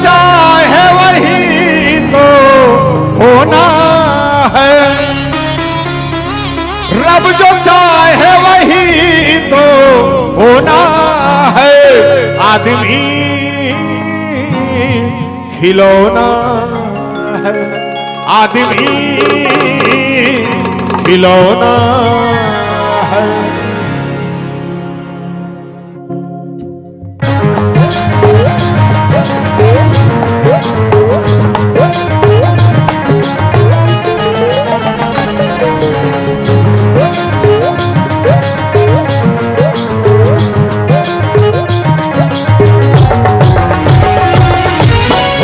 चाहे वही तो होना है, रब जो चाहे वही तो होना है। आदमी खिलौना है, आदमी खिलौना है।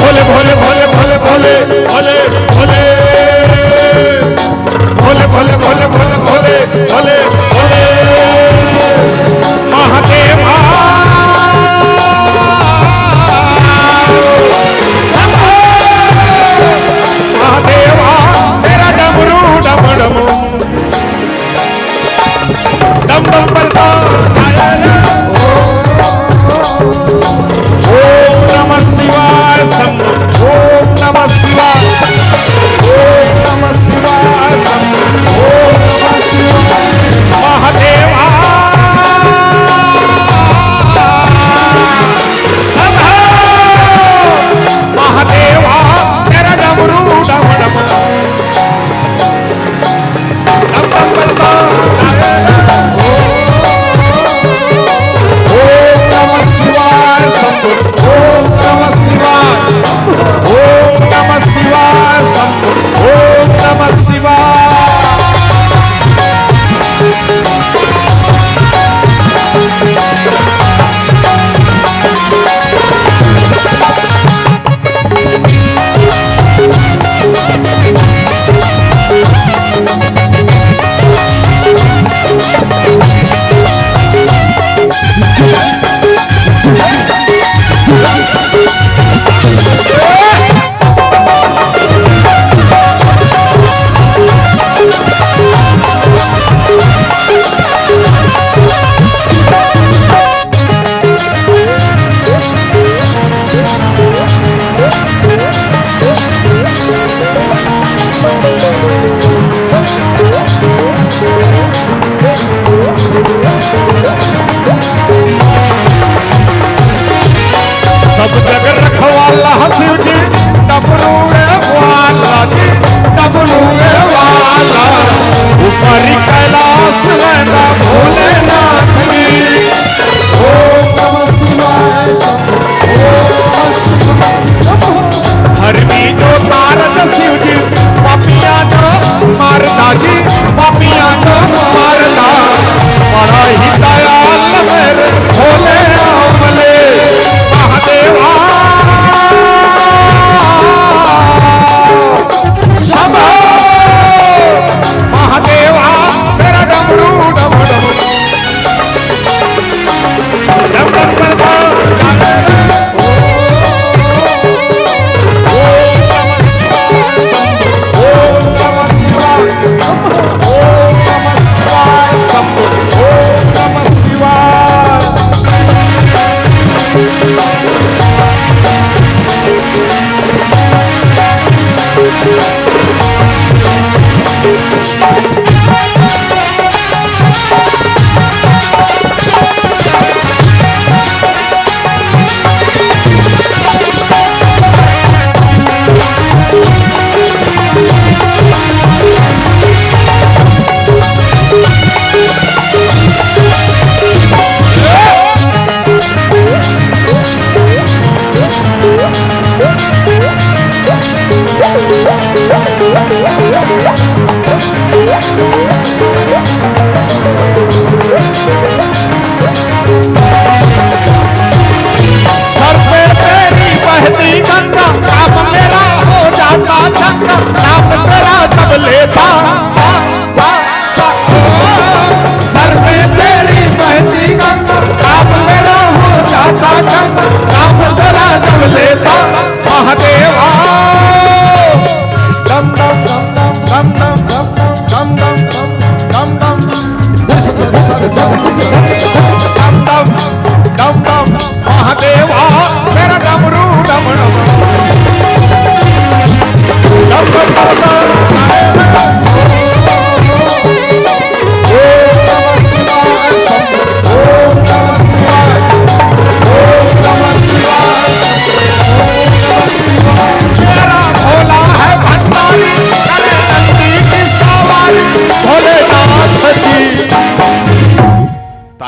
भोले भोले भोले भोले भोले भोले भोले भोले भोले भोले भोले भोले भोले भोले महादेवा महादेवा तेरा डमरू डम डम डम डम बलता ओम नमः शिवाय। ओम नमः शिवाय।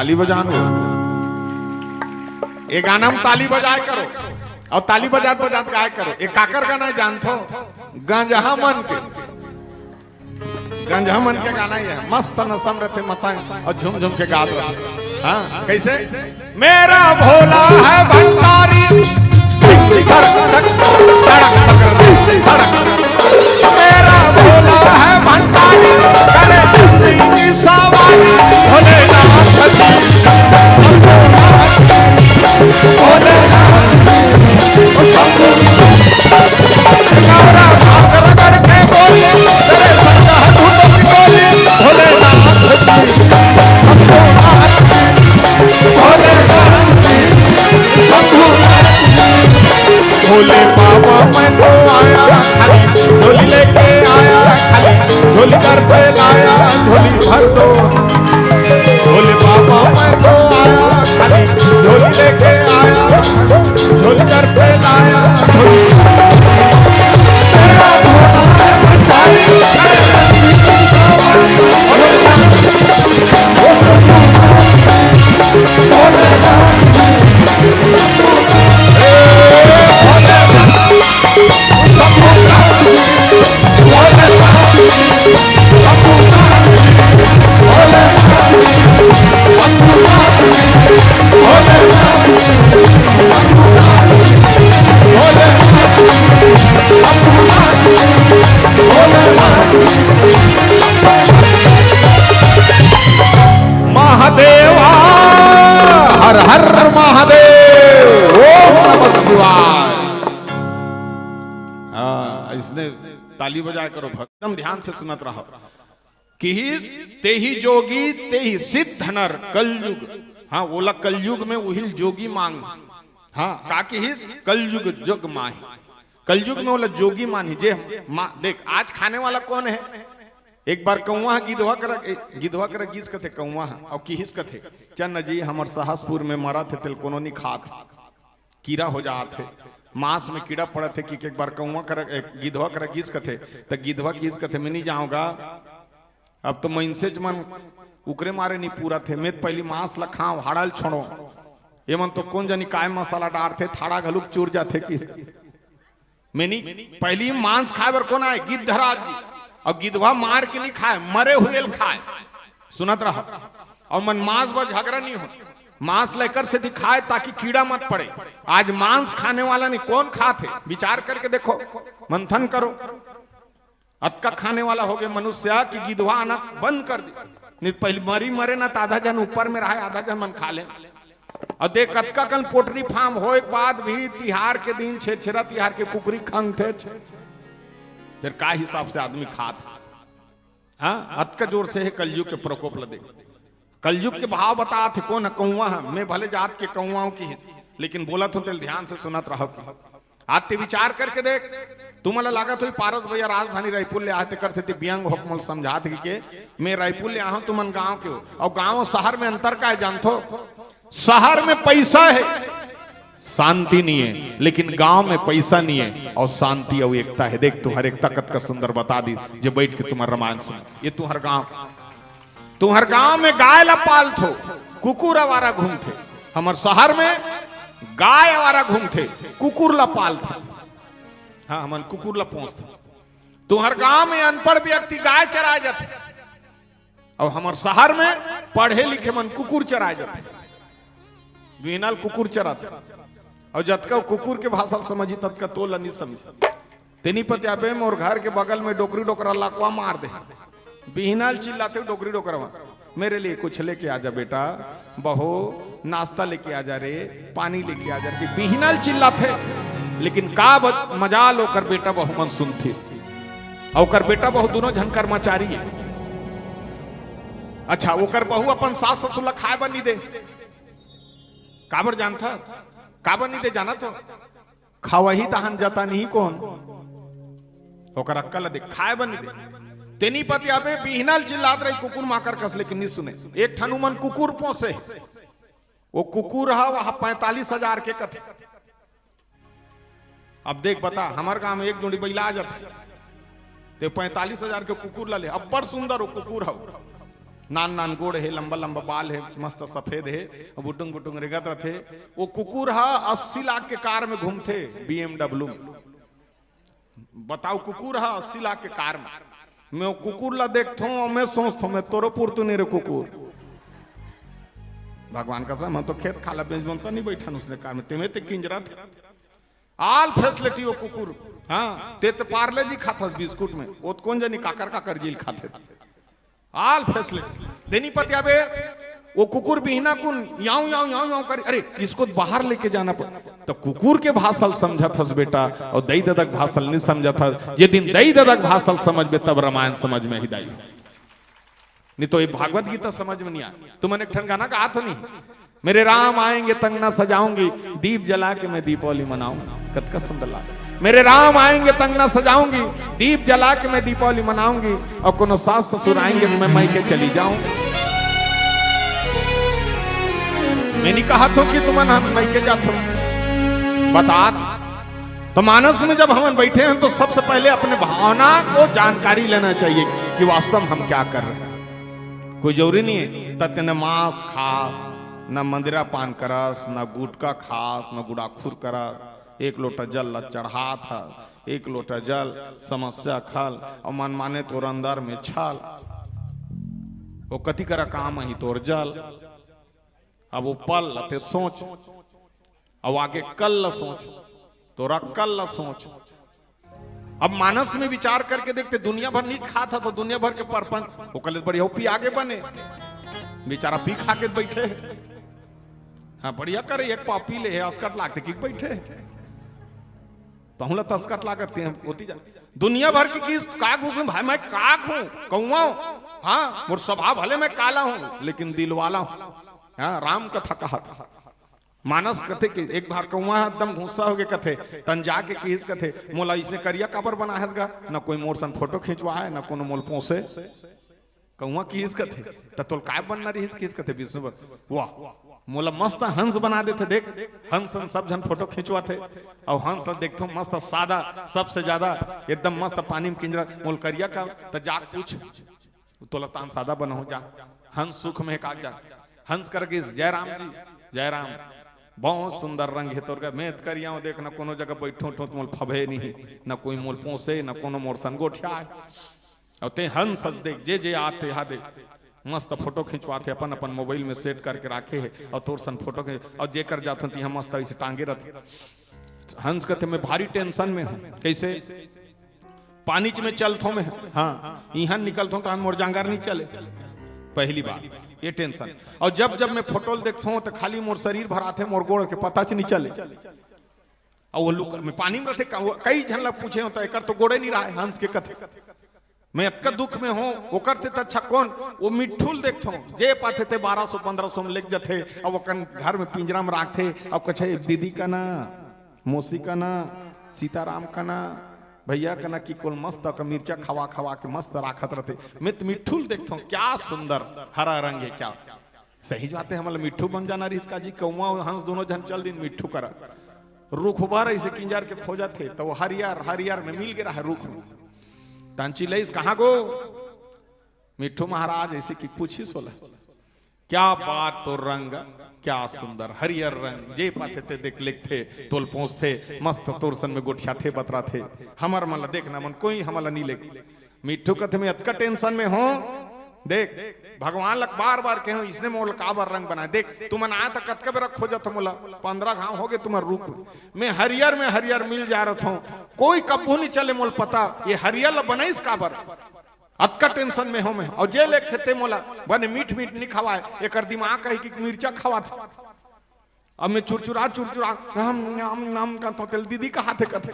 ताली बजानो। ये गाना में ताली बजाए करो और ताली बजात बजात गाय करो। एक काकर गाना जानतो गंजहा मन के, गंजहा मन के गाना ही है। मस्त नसम रहते मताएं और झूम झूम के गा दो। हाँ कैसे? मेरा भोला है भंडारी, मेरा भोला है भंडारी, करे जिंदगी सवारी, भोलेनाथ करके बोले तेरे संगा बोले भोलेनाथ भोले बाबा मैं तो आया खाली झोली लेके आया, खाली झोली कर पे लाया झोली भर दो। भोले बाबा मैं तो आया खाली झोली लेके आया, झोली कर पे लाया झोली। महादेवा हर हर महादेव, ओम नमः शिवाय। हाँ इसने ताली बजाया करो, एकदम ध्यान से सुनत रहो। कि ते ही जोगी ते ही सिद्ध नर कलयुग। हाँ बोला कलयुग में उहिल जोगी मांग। हाँ का कि कलयुग जोग माही, कलयुग में बोला जोगी मानी जे देख आज खाने वाला कौन है? एक बार कौआ गिधवा कर गीस कथे कौआ और किहिस कथे चन्न जी हमर सहसपुर में मरा थे तिल कोनो नहीं खात, कीड़ा हो जाते मांस में कीड़ा पड़ा थे कि एक बार कौआ कर गिधवा कर गीस कथे तो गिधवा गीस कथे मैं नहीं जाऊंगा अब तो मैं इनसे मन उकरे मारे नहीं पूरा थे। मैं पहली मांस ला खाओ हाड़ल छोड़ो ये मन तो कौन जानी काय मसाला डार थे थाड़ा घलुक चूर जाते कि मैंने पहली मांस खाए बर कौन आए? गिद्धराज जी। और गिद्धवा मार के नहीं खाए, मरे हुए खाए। सुनत रहा और मन मांस पर झगड़ा नहीं हो, मांस लेकर से दिखाए ताकि कीड़ा मत पड़े। आज मांस खाने वाला नहीं कौन खाते? विचार करके देखो, मंथन करो। अतका खाने वाला हो गए मनुष्य कि गिद्धवा आना बंद कर दी। नहीं पहले मरी मरे ना तो आधा जन ऊपर में रहे आधा जन मन खा ले। और देख अतका कल पोल्ट्री फार्म हो एक बाद भी तिहार के दिन छेछरा तिहार के कुकरी खंग थे, फिर का हिसाब से आदमी खात। हाँ अतका जोर से है कलयुग के प्रकोप लदे। कलयुग के भाव बता थे कौन कौआ है? मैं भले जात के कौआओं की लेकिन बोला तो दिल ध्यान से सुनत रहो। आते विचार करके देख तुम्हारा लागत हुई पारस भैया राजधानी रायपुर ले आते कर से व्यंग होकमल समझा थे कि मैं रायपुर ले आऊं तुमन गांव के हो। और गांव शहर में अंतर का है जानतो? शहर में पैसा है शांति नहीं है, लेकिन गांव में पैसा नहीं है और शांति और एकता है। देख तुम्हारे एकता कत का सुंदर बता दी जो बैठ के तुम्हारा रामायण सुन। ये तुम्हार गांव में गाय ला पालथो कुकुर आवारा घूमते, हमार शहर में गाय आवारा घूमते कुकुर ला पालथे। हाँ हमन कुकुर ला पोसते। तुम्हार गांव में अनपढ़ व्यक्ति गाय चराए जाते और हमार शहर में पढ़े लिखे मन कुकुर चराए जाते। बिनल कुकुर चराते और जतका कुकुर के भाषा समझी ततका तोला नहीं समझ। तेनी पति आबे मोर घर के बगल में डोकरी डोकरा लाकवा मार दे। बिहनाल चिल्लाते डोकरी डोकरवा मेरे लिए कुछ लेके आ जा बेटा, बहो नाश्ता लेके आ जा रे, पानी लेके आ जा रे। बिहनाल चिल्लाते लेकिन का मजाल ओकर बेटा बहु मन सुनथी। ओकर बेटा बहु दोनों झन कर्मचारी है। अच्छा ओकर बहु अपन सास ससुर ला खाए बनी दे। काबर जानता काबर नहीं दे जाना तो खावही तहन जाता नहीं कौन होकर अक्कल दे खाए बनी दे। तेनी पति आबे बिहनल चिल्लात रही कुकुर माकर कस लेकिन नहीं सुने। एक ठनुमन कुकुर पोसे वो कुकुर है वह 45,000 के कथे। अब देख बता हमार गांव में एक जोड़ी बैला आ जाते ते 45,000 के कुकुर ला ले। अब बड़ सुंदर वो कुकुर है नान नान गोड़ है, लंबा लंबा बाल है, मस्त सफेद है, बुटुंग बुटुंग रेगत रथे। वो कुकुर हा 80 लाख के कार में घूमते BMW में। बताओ कुकुर हा 80 लाख के कार में। मैं वो कुकुर ला देखता हूँ और मैं सोचता हूँ मैं तोरो पुरतु नहीं रे कुकुर। भगवान का मैं तो खेत खाला बेंच बनता नहीं बैठा उसने कार में, तेमे ते किंजरा थे आल फैसिलिटी वो कुकुर। हाँ ते तो पार्ले जी खाता बिस्कुट में, वो कौन जानी काकर काकर जील खाते आल फैसिलिटी देनी पतिया बे। वो कुकुर बिहना कुन याऊ याऊ याऊ याऊ करे, अरे इसको बाहर लेके जाना पड़। तो कुकुर के भाषल समझा था बेटा, और दई ददक भाषल नहीं समझा था। ये दिन दई ददक भाषल समझ में तब रामायण समझ में ही दाई, नहीं तो ये भागवत गीता समझ में नहीं आ। तुमने एक गाना कहा तो नहीं, मेरे राम आएंगे तंगना सजाऊंगी, दीप जला के मैं दीपावली मनाऊंगा। कतका सुंदर लागे, मेरे राम आएंगे तंगना सजाऊंगी, दीप जला के मैं दीपावली मनाऊंगी, और कोनो सास ससुर आएंगे तो मैं मायके चली जाऊंगी। मैं नहीं कहा तो कि तुम मायके जाते बता। तो मानस में जब हम बैठे हैं तो सबसे पहले अपने भावना को जानकारी लेना चाहिए कि वास्तव में हम क्या कर रहे हैं। कोई जरूरी नहीं है तक न मांस खास, न मंदिरा पान करस, न गुटका खास, न गुड़ाखुर करस। एक लोटा जल चढ़ा था, एक लोटा जल समस्या खल, और मन माने तोर अंदर में छल। वो कति करा काम ही तोर जल। अब वो पल ते सोच, अब आगे कल सोच, तोरा कल सोच। अब मानस में विचार करके देखते दुनिया भर नीच खा था तो दुनिया भर के परपन वो कल बढ़िया पी आगे बने, बेचारा पी खा के बैठे। हाँ बढ़िया करे, एक पाव पी ले अस्कट लागते कि बैठे तो हम तस्कट लागते हैं होती जा। दुनिया भर की चीज काग हूं भाई, मैं काग हूं कौआ हूं। हाँ मोर स्वभाव भले मैं काला हूं लेकिन दिल वाला हूं। हाँ राम कथा कहा था मानस कथे कि एक बार कौआ एकदम गुस्सा हो गए कथे तन जाके किस कथे मोला इसने करिया काबर बना है न कोई मोर सन फोटो खिंचवा है न कोनो मोल पोसे। कौआ किस कथे त तोल काय बनना रही किस कथे विष्णु वाह मोला मस्त हंस बना देते। देख हंस सब जन फोटो खिंचवाते और हंस देखते मस्त सादा सबसे ज्यादा एकदम मस्त पानी में किंजरा मोल करिया का त जाग पूछ तोला तान सादा बना हो जा। हंस सुख में काग जा हंस करके जय राम जी जय राम बहुत सुंदर रंग है तोर का मैं करिया देख न कोनो जगह बैठो तो मोल फबे नहीं न कोई मोल पोसे न कोनो मोर सन गोठिया और ते हंस देख जे जे आते हा देख मस्त फोटो खिंचवाते अपन अपन मोबाइल में सेट करके रखे है और तोर सन फोटो और जे कर जाते हैं मस्त ऐसे टांगे रहते। हंस कहते मैं भारी टेंशन में हूँ कैसे पानी में चलता मैं हाँ यहाँ निकलता हूँ तो मोर जांगार नहीं चले पहली बात ये टेंशन। और जब जब मैं फोटो देखता हूँ तो खाली मोर शरीर भराते मोर गोड़ के पता नहीं चले और वो लुक में पानी में रहते कई झन लोग पूछे होता है तो गोड़े नहीं रहा है हंस के कथे मैं अतका दुख में हूँ वो करते तो अच्छा कौन वो मिठुल देखता हूँ जे पाते थे 1200-1500 में लेके जाते और वो घर में पिंजरा में रखते और कछे दीदी का ना मौसी का ना सीताराम का ना भैया का ना कि कोल मस्त का मिर्चा खवा खवा के मस्त राखत रहते। मैं तो मिठुल देखता हूँ क्या सुंदर हरा रंग है क्या सही जाते हमारा मिठू बन जाना रिस्का जी कौआ हंस दोनों जन चल दिन मिठू करा रुख उबार ऐसे किंजार के खोजा थे तो वो हरियर हरियर में मिल गया है रुख टांची लईस कहाँ गो मिठू महाराज ऐसे की पूछी सोला क्या बात तो रंग क्या सुंदर हरियर रंग जे पाते थे देख लिखते तोल पहुंचते मस्त तोरसन में गोठिया थे बतरा थे हमार मला देखना मन कोई हमारा नहीं ले मिठू कथे में अतका टेंशन में हो देख भगवान लग बार बार कहो इसने मोल काबर रंग बना देख तुम आया तो कतका बेरा खोजा तो मोला 15 घाव हो गए तुम्हारा रूप में हरियर मिल जा रहा था कोई कबू नहीं चले मोल पता ये हरियर बनाईस काबर अतका टेंशन में हो मैं और जे ले खेते मोला बने मीठ मीठ नहीं खवाए एक दिमाग कही कि मिर्चा खवा था अब मैं चुरचुरा राम नाम नाम का तो तेल दीदी का हाथे कथे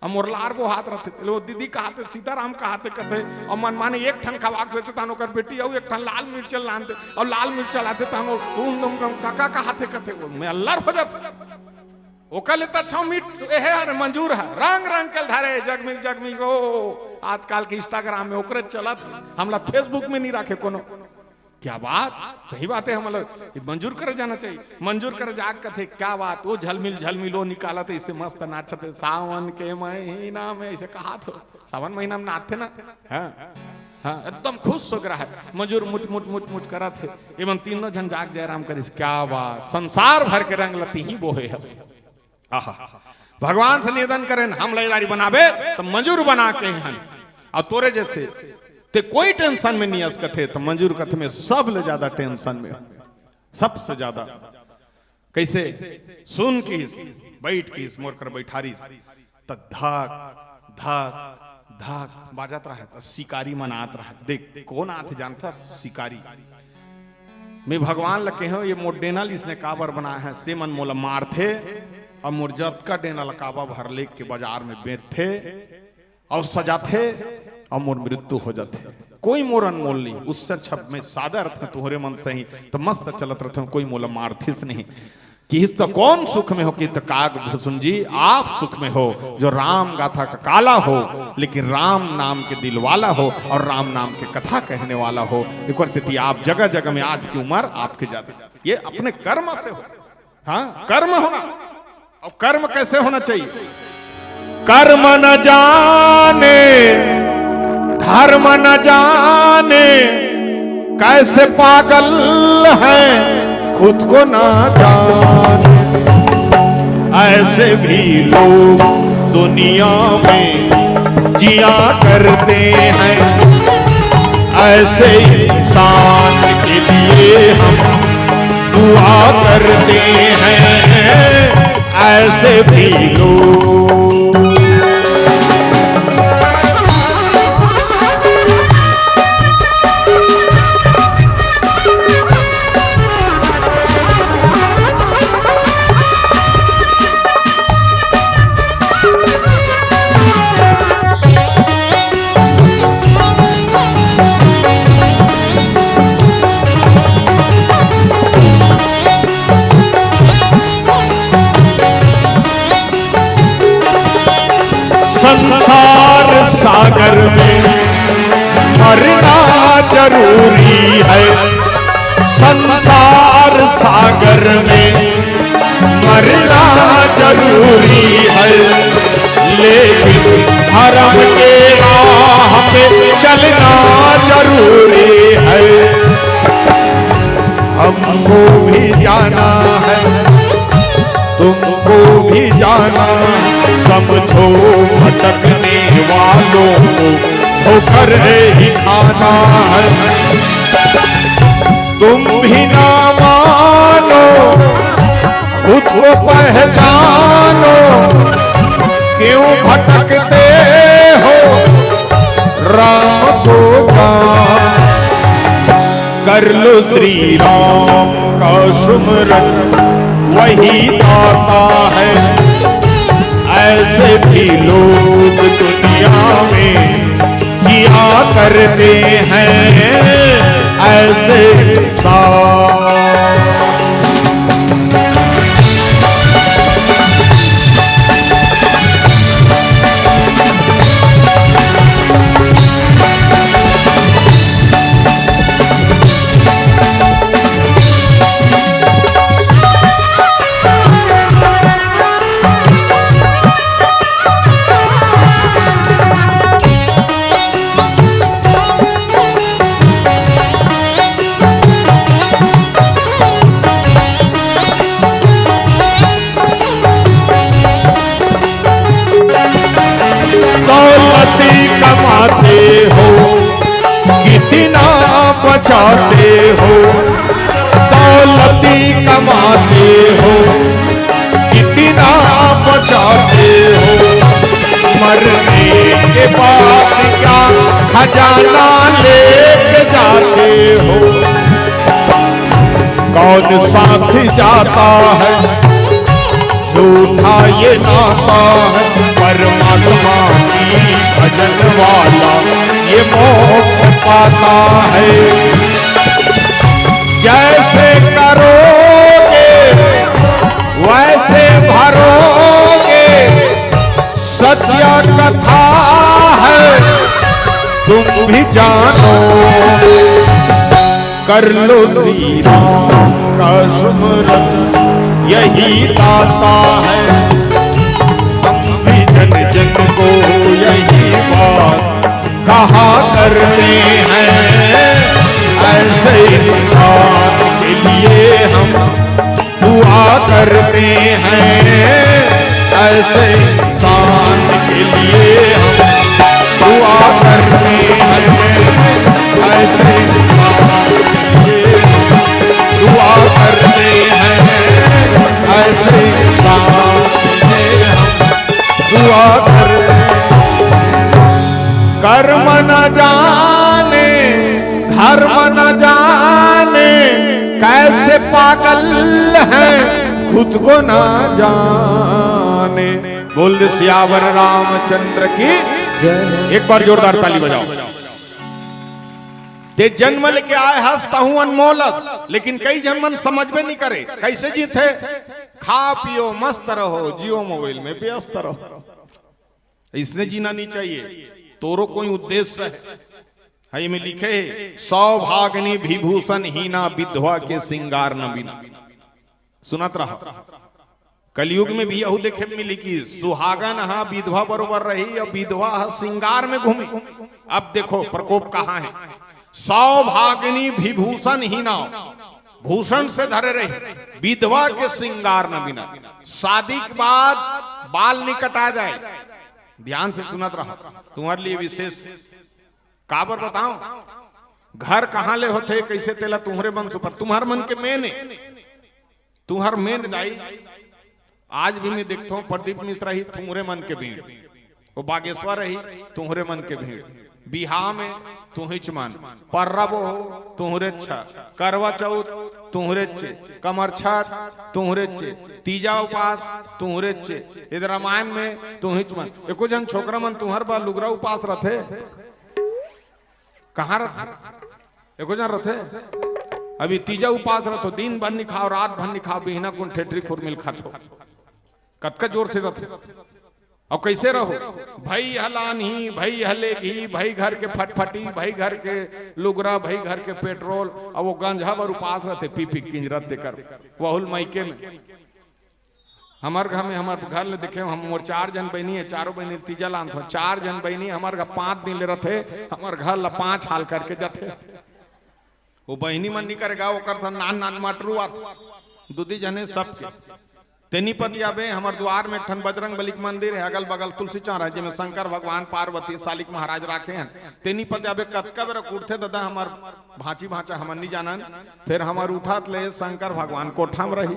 मोरलार वो हाथ रहते वो दीदी का हाथे सीताराम का हाथे कथे और मन माने एक ठन खवाक से तानो कर बेटी और एक ठन लाल मिर्च लानते और लाल मिर्च लाते तानो काका का हाथे कथे मैं अल्लाह हो जाता वो कल इतना अच्छा मीठ है अरे मंजूर है रंग रंग के धारे जगमिग ओ आजकल के इंस्टाग्राम में ओकरे चलत हमला फेसबुक में नहीं रखे कोनो क्या बात सही बात है हम लोग मंजूर कर जाना चाहिए मंजूर कर जाग कथे क्या बात वो झलमिल वो निकाला थे इससे मस्त नाचते सावन के महीना में ऐसे कहा तो सावन महीना में नाचते ना हाँ एकदम खुश हो रहा है। मजूर मुट मुट मुट मुट करा थे एवं तीनों जन जाग जयराम करिस। क्या बात, संसार भर के रंग लती ही बोहे है। भगवान से निवेदन करें हम लयदारी बनावे तो मजूर बना के हैं और तोरे जैसे ते कोई टेंशन में नहीं है कथे तो मंजूर कथे में सब ले ज्यादा टेंशन में, सबसे ज्यादा। कैसे सुन की बैठ की मोर कर बैठारी तो धाक धाक धाक बाजत रहा तो शिकारी मनात रहा। देख कौन आते जानता, शिकारी मैं भगवान लगे हो ये मोर डेनल इसने काबर बनाया है से मन मोला मार थे और मुरजत का डेनल काबा भर ले के बाजार में बेच थे और सजा थे और मोर मृत्यु हो जाते। कोई मोर अनमोल नहीं, उससे छप में सादा अर्थ में तुहरे मन से ही तो मस्त चलत रहते हो, कोई मोला मारथिस नहीं कि तो कौन सुख में हो कि तो काग भुसुन जी आप सुख में हो जो राम गाथा का काला हो लेकिन राम नाम के दिल वाला हो और राम नाम के कथा कहने वाला हो। एक बार से आप जगह जगह में आज की उम्र आपके जाते ये अपने कर्म से हो। हाँ कर्म होना, और कर्म कैसे होना चाहिए? कर्म न जाने धर्म न जाने कैसे पागल है खुद को ना जाने। ऐसे भी लोग दुनिया में जिया करते हैं, ऐसे इंसान के लिए हम दुआ करते हैं। ऐसे भी लोग संसार सागर में मरना जरूरी है। संसार सागर में मरना जरूरी है, लेकिन धर्म के राह पे चलना जरूरी है। हमको भी जाना है, तुमको भी जाना, समझो भटकने वालों को ठोकर ही खाना है। तुम भी ना मानो खुद को पहचानो, क्यों भटकते हो राम को जान। कर लो श्री राम का सुमरन वही दाता है। ऐसे भी लोग दुनिया में जिया करते हैं, ऐसे इंसान। कमाते हो कितना बचाते हो, दौलती कमाते हो कितना बचाते हो। मरने के बाद क्या खजाना लेके जाते हो। कौन साथ जाता है झूठा ये नाता है, परमात्मा की भजन वाला ये मोक्ष पाता है। जैसे करोगे वैसे भरोगे, सत्य कथा है तुम भी जानो। कर लो श्री राम का सुमरन यही दाता है। हम भी जन जन को यही बात कहा करते करते हैं ऐसे इंसान के लिए, हम दुआ करते हैं ऐसे इंसान के लिए, दुआ करते हैं ऐसे इंसान के लिए, हम दुआ करते हैं। कर्म न जाने धर्म न जाने कैसे पागल है खुद को न जाने। बोल दे सियावर रामचंद्र की जय। एक बार जोरदार ताली बजाओ। ते जन्म लेके आए हंसता हूं अनमोलस, लेकिन कई जन्मन समझ में नहीं करे कैसे जीते। खा पियो मस्त रहो, जियो मोबाइल में व्यस्त रहो। इसने जीना नहीं चाहिए। तोरो कोई उद्देश्य है में लिखे सौभाग्नि विभूषण हीना विधवा के सिंगार न बिना। सुनत रहा कलयुग में भी यहू देखे मिली कि सुहागन हा विधवा बरोबर रही और विधवा हा सिंगार में घूमी। अब देखो प्रकोप कहां है। सौभाग्नि विभूषण हीना, भूषण से धरे रही, विधवा के सिंगार न बिना। शादी के बाद बाल नहीं कटा जाए। ध्यान से सुनत रहा, तुम्हारे लिए विशेष काबर बताओ। घर कहां ले होते कैसे तेला तुम्हारे मन सुपर, तुम्हार मन के मेन, तुम्हार मेन दाई। आज भी मैं देखता हूं प्रदीप मिश्रा ही तुम्हारे मन के भीड़, वो बागेश्वर रही तुम्हारे मन के भीड़, बिहार में तुही चमान, पर्रब हो तुहरे अच्छा, करवा चौथ तुहरे चे, कमर छठ तुहरे चे, तीजा उपास तुहरे चे, इधर रामायण में तुही चमान। एको जन छोकरा मन तुहर बा लुगरा उपास रथे, कहाँ रथे? एको जन रथे। अभी तीजा उपास रथो, दिन भर नहीं खाओ, रात भर नहीं खाओ, बिहना कुन ठेठरी खुर मिल खातो, कतका जोर से रथे। और कैसे रहो भाई हलानी, भाई हलेगी, भाई घर के फटफटी, भाई घर के लुगरा, भाई घर के पेट्रोल, और वो गंजा पर उपास रहते पी पी किंजरत देकर वहुल मायके में। हमार घर में, हमारे घर में देखे हम 4 जन बहनी है, चारों बहनी तीजा लान थो, 4 जन बहनी हमारे घर 5 दिन ले रहे, हमारे घर ला 5 हाल करके जाते। वो बहनी मन नहीं करेगा, वो कर नान नान मटरू दूधी जने सब तेनीपति आबे हमार द्वार में ठन बजरंग बली मंदिर है, अगल बगल तुलसी चौरा है, जिसमें शंकर भगवान पार्वती सालिक महाराज राखे हैं। तेनीपति आबे कतका बेरा उठते दादा हमार भांची भांचा हमन नहीं जानन। फिर हमार उठात ले शंकर भगवान कोठा में रही,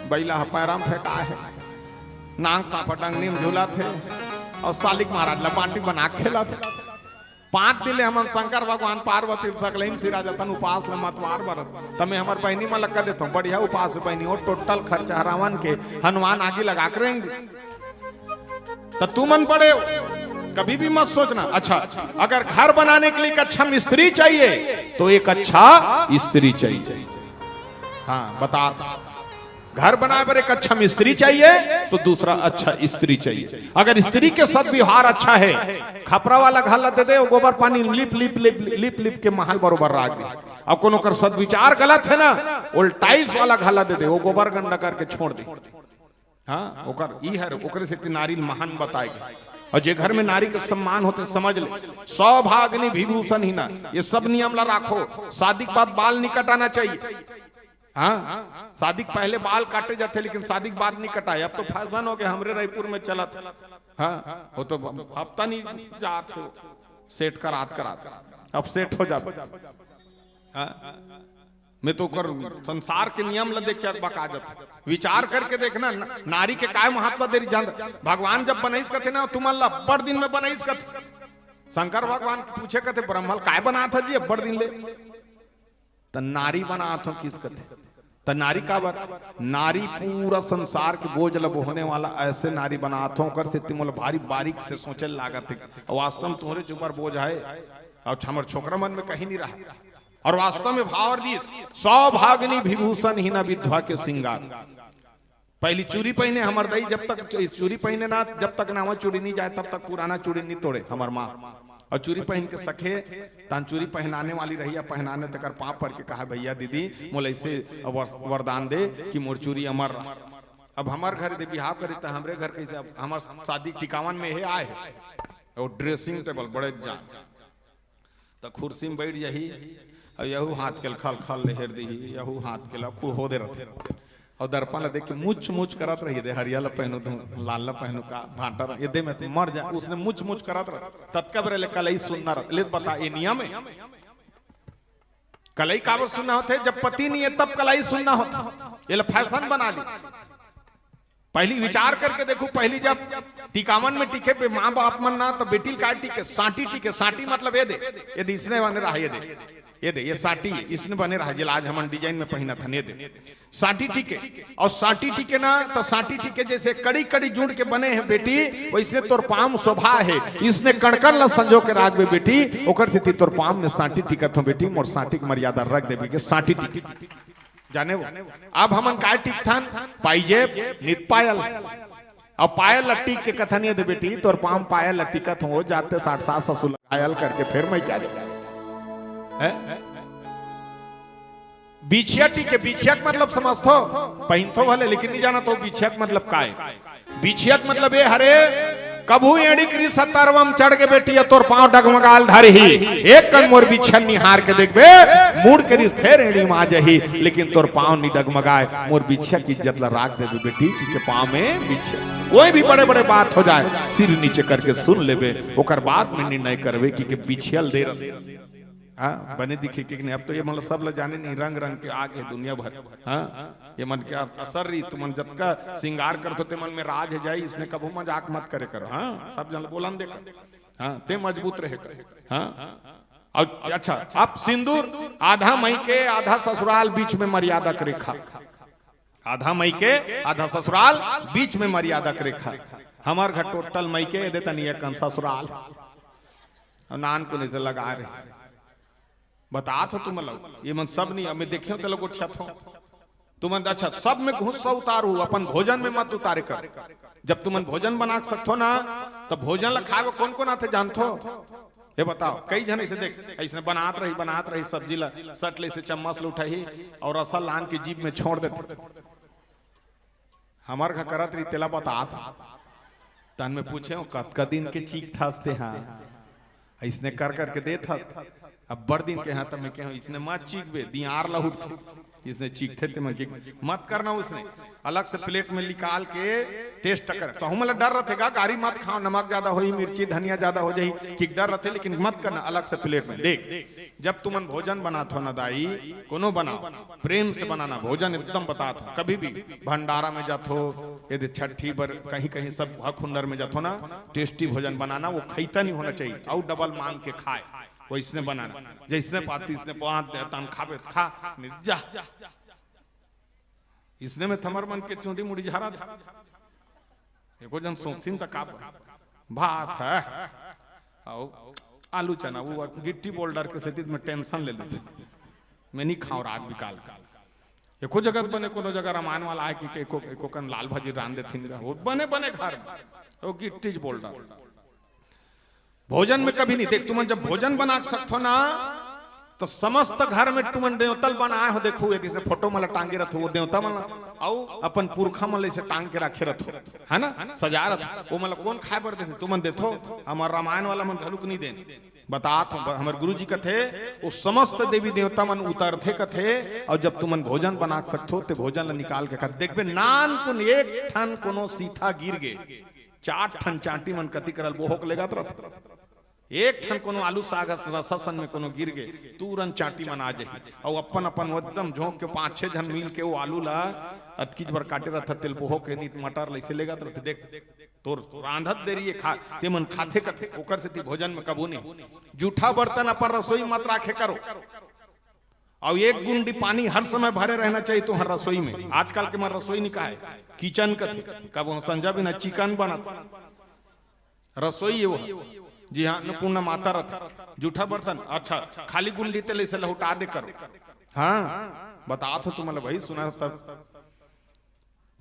बैला पैराम फेंका है, नांग साफा डंगनी में झूला थे, और सालिक महाराज ला बाटी बना खेला थे। 5 दिन ले हम शंकर भगवान पार्वती सकलहिम सिरा जतन उपास ल मतवार बरत तमे हमर बहनी में लगा देतो बढ़िया उपास बहनी हो। टोटल खर्चा रावण के हनुमान आगे लगा करेंगे। तो तू मन पड़े कभी भी मत सोचना। अच्छा, अगर घर बनाने के लिए एक अच्छा मिस्त्री चाहिए तो एक अच्छा स्त्री चाहिए। हाँ बता, घर बनाए पर एक अच्छा मिस्त्री चाहिए तो दूसरा अच्छा स्त्री चाहिए। अगर स्त्री के सद्व्यवहार अच्छा है, खपरा वाला घाला दे दे, गोबर पानी lip lip lip lip lip के महल बरोबर राख दे। अब कोनो कर सद्विचार गलत है ना, टाइल्स वाला घाला दे दे, वो गोबर गंदा करके छोड़ दे। हाँ ओकर ई है, ओकरे से नारी महान बताएगा। और जे घर में नारी के सम्मान होते समझ ले, सौभाग्नि विभूषण हीना, ये सब नियम ला राखो। शादी के बाद बाल नहीं कटाना चाहिए। हाँ शादी पहले बाल काटे जाते, लेकिन शादी के बाद नहीं कटाए। अब तो फैशन हो गया, हमरे रायपुर में चला था। हाँ वो तो हफ्ता नहीं जाते हो सेट करात अब सेट हो जाते। मैं तो कर संसार के नियम ला देख के बका जाता। विचार करके देखना, नारी के काय महत्व दे जान। भगवान जब बनाइस कथे ना, तुम अल्लाह बड़ दिन में बनाइस कथे। शंकर भगवान पूछे कथे ब्रह्मल काय बना था जी बड़ दिन ले, तो नारी बना था किस कथे। तो नारी का बर, नारी पूरा संसार के बोझ लब होने वाला ऐसे नारी बनाथों कर से तिमोल भारी बारीक से सोचे लागत है। वास्तव में तुम्हारे ऊपर बोझ है और हमारे छोकरा मन में कहीं नहीं रहा। और वास्तव में भाव दी सौभाग्नि विभूषण हीना विधवा के सिंगार। पहली चूड़ी पहने हमार दई, जब तक चूड़ी पहने ना, जब तक ना चूड़ी नहीं जाए तब तक पुराना चूड़ी नहीं तोड़े हमार माँ। और चूड़ी पहन के सखे तान चूड़ी पहनाने वाली रही, पहनाने तक पाप पर के कहा भैया दीदी मोल ऐसे वरदान दे कि मोर चूड़ी अमर। अब हमार घर दे बिहाव करे तो हमरे घर कैसे, हमार शादी टिकावन में है आए और ड्रेसिंग टेबल बड़े जा तो कुर्सी में बैठ जाही, और यहू हाथ के खल खल लहर दी, यहू हाथ के खूब हो दे रहे। और दर्पण ला देख के मुच मुच करत रही दे, हरियाला पहनो तू, लाल ला पहनो का भाटा ये दे में मर जा। उसने मुच मुच करत रह तत्कब रे कलई सुनना रह ले बता ये नियम है। कलई काबर सुनना होते जब पति नहीं है तब कलई सुनना होता, ये फैशन बना ली। पहली विचार करके देखो, पहली जब टिकावन में टिके पे माँ बाप मन ना तो बेटी का टिके साटी टिके, साटी मतलब ये दे इसने बने रहा, ये दे ये साटी इसने बने रहा जिला आज हम डिजाइन में पहना था, ये दे साटी टिके। और साटी टिके ना तो साटी टिके जैसे कड़ी कड़ी जुड़ के बने हैं बेटी, वैसे तोर पाम शोभा है। इसने कड़कर ला संजो के राज में बेटी ओकर से तोर पाम में साटी टिकत हो बेटी, मोर साटी की मर्यादा रख दे के साटी टिके जाने वो। अब हमन काय टिक थान पाइजेब नित पायल, अब पायल लट्टी के कथन ये दे बेटी तोर पाम पायल लट्टिकत हो जाते 60 ससुर लगायल करके फिर मैं क्या बिछिया टिके। बिछिया मतलब समझतो पहिनतो भले लेकिन नहीं जाना तो बिछिया मतलब का है। बिछिया मतलब ये हरे कभू एड़ी करी 70 चढ़ के बेटी तोर पांव डगमगाल धर ही, एक कन मोर बिछन निहार के देखबे मुड़ करी फिर एड़ी मा जही, लेकिन तोर पांव नहीं डगमगाए। मोर बिछिया की इज्जत ला राख दे बेटी के पांव में बिछिया। कोई भी बड़े बड़े बात हो जाए सिर नीचे करके सुन लेबे, ओकर बाद में निर्णय करबे कि बिछियल दे रहे। हाँ बने दिखे कि नहीं। अब तो ये मतलब सब लोग जाने नहीं, रंग रंग के आगे दुनिया भर। हाँ ये मन के असर रही तुम जब का सिंगार करते ते मन में राज है जाई, इसने कबू मजाक मत करे करो। हाँ सब जन बोलन देखा, हाँ ते मजबूत रहे कर। हाँ और अच्छा अब सिंदूर आधा मई के आधा ससुराल बीच में मर्यादा के रेखा, आधा मई के आधा ससुराल बीच में मर्यादा के रेखा। हमार घर टोटल मई के देता नहीं है ससुराल नान को से लगा रहे बता तो तुम लोग ये मन सब नहीं हमें देखे तो लोग तुम अच्छा सब में घुस्सा उतारू, अपन भोजन में मत उतारे कर। जब तुम भोजन बना सकते ना तो भोजन ला खाए कौन कौन आते जानते ये बताओ। कई जन ऐसे देख ऐसे बनात रही सब्जी ला सट ले से चम्मच ला उठाई और रसल लान की जीभ में छोड़ देते। हमार घर करत रही तेला बता तन में पूछे कतका दिन के चीख थासते हाँ इसने कर करके दे था। अब बड़ दिन के हाथ में क्या इसने मत चीख बे दियार लहुट थे, इसने चीखते थे मत करना। उसने अलग से प्लेट में निकाल के टेस्ट कर तो हम डर रहे गा गाड़ी मत खाओ, नमक ज्यादा हो मिर्ची धनिया ज्यादा हो जाही कि डर रहे, लेकिन मत करना अलग से प्लेट में। देख जब तुमन भोजन बनाते हो ना दाई कोनो बनाओ प्रेम से बनाना भोजन एकदम बताते हो। कभी भी भंडारा में जातो यदि छठी पर कहीं कहीं सब हकुंडर में जातो ना टेस्टी भोजन बनाना, वो खैता नहीं होना चाहिए और डबल मांग के खाए वो इसने बनाना जैसने पाती इसने तन खाबे खा जा इसने में थमर मन के चूंडी मुड़ी झारा था। एको जन सोचतीन तक भात है आलू चना वो गिट्टी बोल्डर के सेती में टेंशन ले लेते मैं नहीं खाऊं रात बिकाल का। एको जगह बने कोनो जगह रामायण वाला है कि एको कन लाल भाजी रान देथिन वो बने घर वो गिट्टी बोल्डर। भोजन में कभी नहीं देख तुम जब भोजन बना सकते हो ना तो समस्त घर में तुमन देवतल बनाए हो। देखो एक फोटो मला टांगे रखो वो देवता मला आओ अपन पुरखा मला से टांग के रखे रखो है ना सजा रखो वो मला कौन खाए बर देते तुमन देथो। हमार रामायण वाला मन घलुक नहीं देन बता हमारे गुरु जी कथे वो समस्त देवी देवता मन उतरथे कथे। और जब तुमन भोजन बना सकते हो तो भोजन ला निकाल के देखबे नान कुन एक ठन कोनो सीथा गिर गे 4 ठन चाटी मन कति करल बोहक लेगा तो एक ठन कोनो आलू साग रसन में कोनो गिर गे तुरंत चाटी मन आ जाही और अपन अपन एकदम झोंक के 5-6 जन मिल के वो आलू ला अतकीज बार काटे रहता तेल पोहो के नीट मटर लैसे लेगा तो देख तोर रांधत देरी खा ते मन खाथे कथे ओकर से भोजन में कबू नहीं जूठा बर्तन अपन रसोई मत राखे करो। और एक गुंडी पानी हर समय भरे रहना चाहिए तो हर रसोई में। आजकल के मर रसोई नहीं का है किचन का कब संजा बिना चिकन बना रसोई है वो जी हाँ अन्नपूर्णा माता रथ जूठा बर्तन अच्छा खाली गुंडी तेल से लहुटा दे करो। हाँ बता तो तुम्हारे भाई सुना तब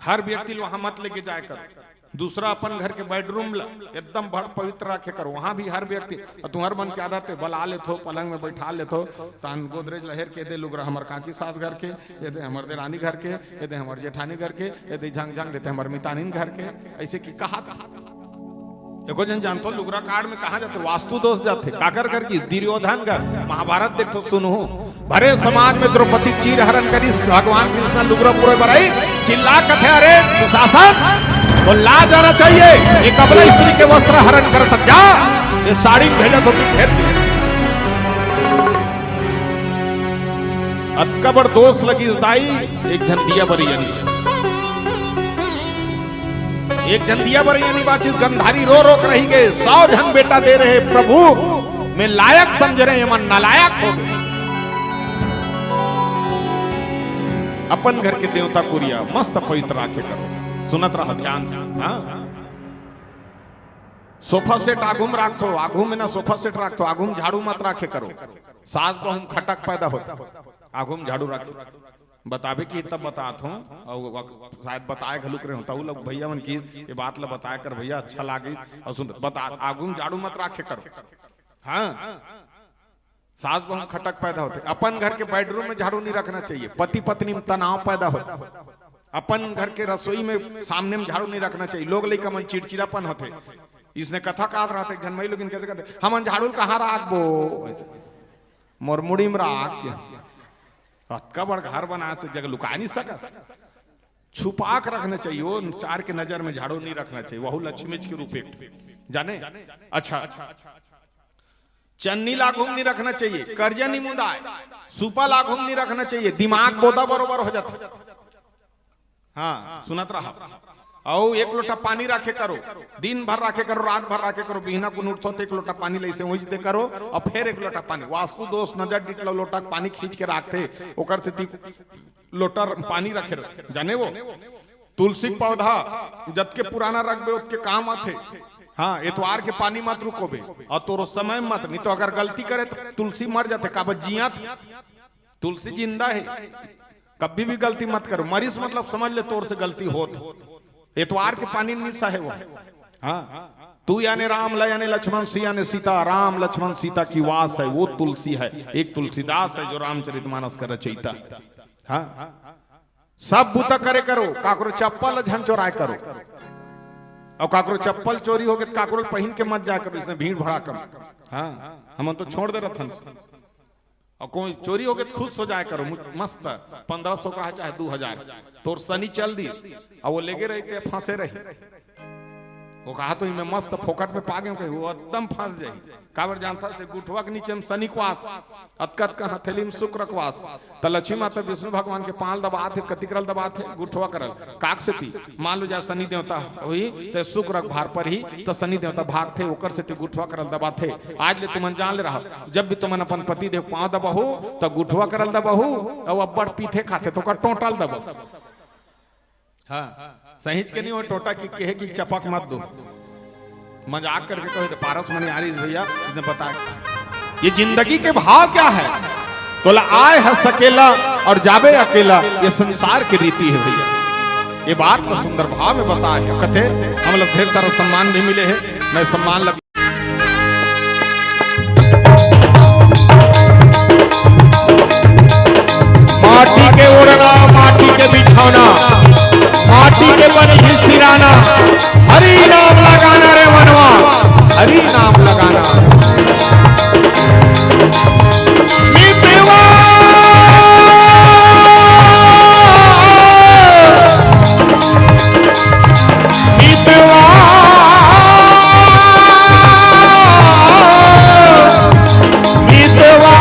हर व्यक्ति वहां मत लेके जाए करो। दूसरा अपन घर के बेडरूम एकदम बड़ पवित्र रखे करो वहां भी हर व्यक्ति तुम्हारे मन क्या आदत है बला ले थो पलंग में बैठा ले थो तान गोदरेज लहर के दे लुगरा हमार काकी सास घर के ये दे हमार दे रानी घर के ये दे हमार जेठानी घर के ये दे झंग झंग देते हमार मितानिन घर के ऐसे की कहा देखो जन जानतो लुगरा कार्ड में कहा जाते वास्तु दोष जाते काकर घर की दुर्योधन घर महाभारत देखो सुनो भरे समाज में द्रौपदी चीर हरण करी भगवान कृष्ण लुगरा पूरे बराई चिल्ला कथे अरे दुशासन तो लाज आना चाहिए। एक अबला स्त्री के वस्त्र हरण करत जा ये साड़ी भेजत होती घेर दी। अतकबर दोष लगी इस दाई एक जन दिया बरी यानी एक जन दिया बरी यानी बाचिस गंधारी रो रो कर रही गए। 100 जन बेटा दे रहे प्रभु में लायक समझ रहे हैं मन नालायक हो गए। अपन घर के देवता कुरिया मस्त पवित्र राखे करो सुनत रहा ध्यान से। हाँ सोफा सेट आगुम राखो आगू में ना सोफा सेट राखो आगुम झाड़ू मत राखे करो। सास को हम खटक पैदा होता आगुम झाड़ू राखे बतावे कि तब बतात हूँ और शायद बताए घलुक रहे होता लोग भैया मन की ये बात ला बताया कर भैया अच्छा लागे और सुन बता आगुम झाड़ू मत राखे करो। हाँ सास बहु खटक पैदा होते। अपन घर के बेडरूम में झाड़ू नहीं रखना चाहिए। पति पत्नी में तनाव पैदा होता। अपन घर के रसोई में सामने में झाड़ू नहीं रखना चाहिए। लोग लेकर मन चिड़चिड़ापन होते। इसने कथा कहा रहते जनमई लोग कैसे कहते हम झाड़ू कहाँ राखबो मोरमुड़ी में राख का बड़ घर बना से जगह लुका नहीं सका। छुपा कर रखना चाहिए। वो चार के नजर में झाड़ू नहीं रखना चाहिए। वह लक्ष्मी के रूप जाने। अच्छा चन्नी लाघुम नहीं रखना चाहिए। कर्जा नहीं मुदाए सुपा लाघुम नहीं रखना चाहिए। दिमाग बोधा बरोबर हो जाता। हाँ सुनत रहा और एक लोटा पानी रखे करो दिन भर रखे करो रात भर रखे करो बिना को उठो तो एक लोटा पानी ले से वही दे करो और फिर एक लोटा पानी वास्तु दोष नजर डिटलो लोटा पानी खींच के रखते ओकर से लोटा पानी रखे जाने वो तुलसी पौधा जब के पुराना रख बे उसके काम आते। हाँ एतवार के पानी मत रुको बे और तोरो समय मत नहीं तो अगर गलती करे तो तुलसी मर जाते काबत जिया तुलसी जिंदा है कभी भी गलती मत करो। मरीज मतलब समझ ले तोर से गलती होत एतवार के पानी निशा है वो। हाँ तू यानी राम ल यानी लक्ष्मण सी यानी सीता राम लक्ष्मण सीता की वास है वो तुलसी है। एक तुलसीदास है जो रामचरितमानस का रचयिता। हाँ सब बुता करे करो काकरो चप्पल झन चोराय करो और काकरो चप्पल चोरी हो गए काकरो पहन के मत जाए कभी इसमें भीड़ भड़ा कम। हाँ हम तो छोड़ दे रहे और कोई चोरी हो गए तो खुश हो जाए करो मस्त 1500 का है चाहे 2000 तोर सनी चल दी और वो लेके रही थे फंसे रही वो कहा तो मैं मस्त फोकट में पा गए वो एकदम फंस जाए काबर जानता से गुठवा के नीचे में शनि क्वास अतकत का हथेली में शुक्र क्वास तो लक्ष्मी माता विष्णु भगवान के पाल दबाते कतिकरल दबाते गुठवा करल काक से थी मान लो जाए शनि देवता हुई तो शुक्र भार पर ही तो शनि देवता भाग थे ओकर से गुठवा करल दबाते। आज ले तुमन जान ले रहा जब भी तुमन अपन पति देव पाँव दबहू तो गुठवा करल दबहू और अब्बड़ पीठे खाते तो टोटल दबो। हाँ सहीच के नहीं वो टोटा की कहे की चपक मत दो मजाक करके कहे पारस मणि आरिस भैया इसने बताया ये जिंदगी के भाव क्या है तो आए है सकेला और जावे अकेला ये संसार की रीति है भैया। ये बात को सुंदर भाव में बताया है कथे हम लोग ढेर सारा सम्मान भी मिले हैं। मैं सम्मान लग माटी के ओढ़ना माटी के बिछौना माटी के बनी ही सिराना हरि नाम लगाना रे मनवा हरि नाम लगाना मितवा मितवा मितवा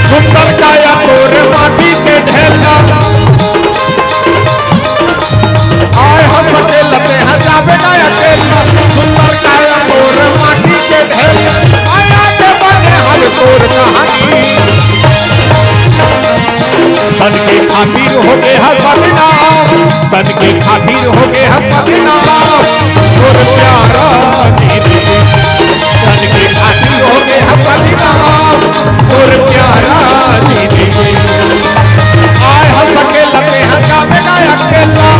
सुंदर काया तोर माटी के ढेला आए हंस के लते हैं जावे ना अकेला सुंदर काया तोर माटी के ढेला आया के बने हर तोर कहानी तन के खातिर हो गए हर बदनाम तन के खातिर हो गए हर बदनाम तोर प्यारा दीदी तन के खातिर हो गए बदनाम और प्यारा जिंदगी आए हंस के लगे हैं जावे गया अकेला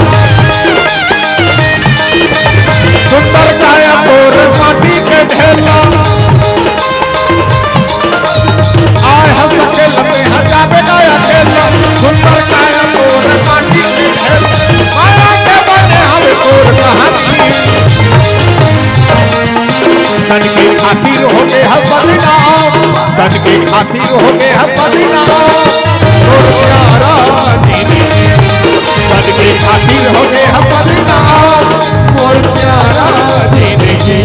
सुंदर काया और माटी के ढेला आए हंस के लगे हैं जावे गया अकेला सुंदर काया और माटी के ढेला माया के बने हम और कहानी तन के खातिर हो गए हैं बदनाम तन के खातिर हो गए हैं बदनाम और प्यारा जिंदगी तन के खातिर हो गए हैं बदनाम और प्यारा जिंदगी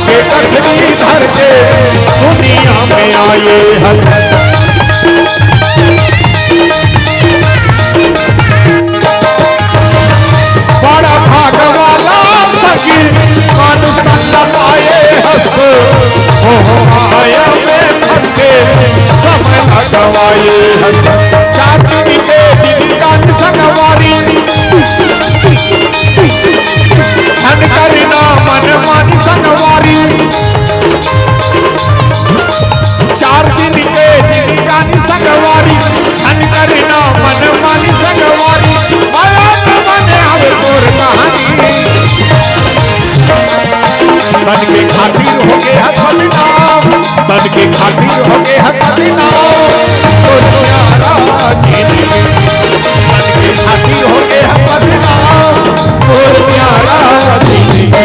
के कठरी धर के दुनिया में आए हल बड़ा भाग वाला सगी मानुष लगाए हंस हो आया में फंस के समय लगवाए हंस चांदी के दिल का संगवारी धन करना मन मानी संगवारी 4 दिन के जिंदगानी संगवारी धन करना मन मानी संगवारी माया के बने हवे तोर कहानी तन के खातिर हो गए है बदनाम तन के खातिर हो गए है बदनाम तोर प्यारा जिंदगी तन के खातिर हो गए है बदनाम तोर प्यारा जिंदगी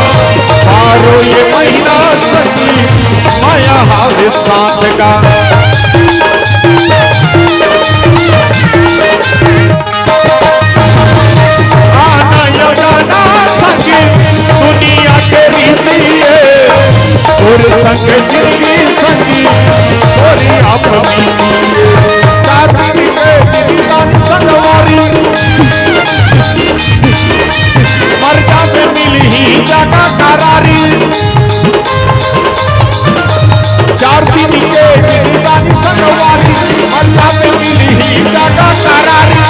ये महीना सही माया हावे साथ का आना यो जाना सही दुनिया के रीति और संग जिंदगी सही और अपनी 4 दिन के दिन संगवारी मर्दा में मिली ही जगह करारी 4 दिन के जिंदगानी संगवारी मर्दा में मिली ही जगह करारी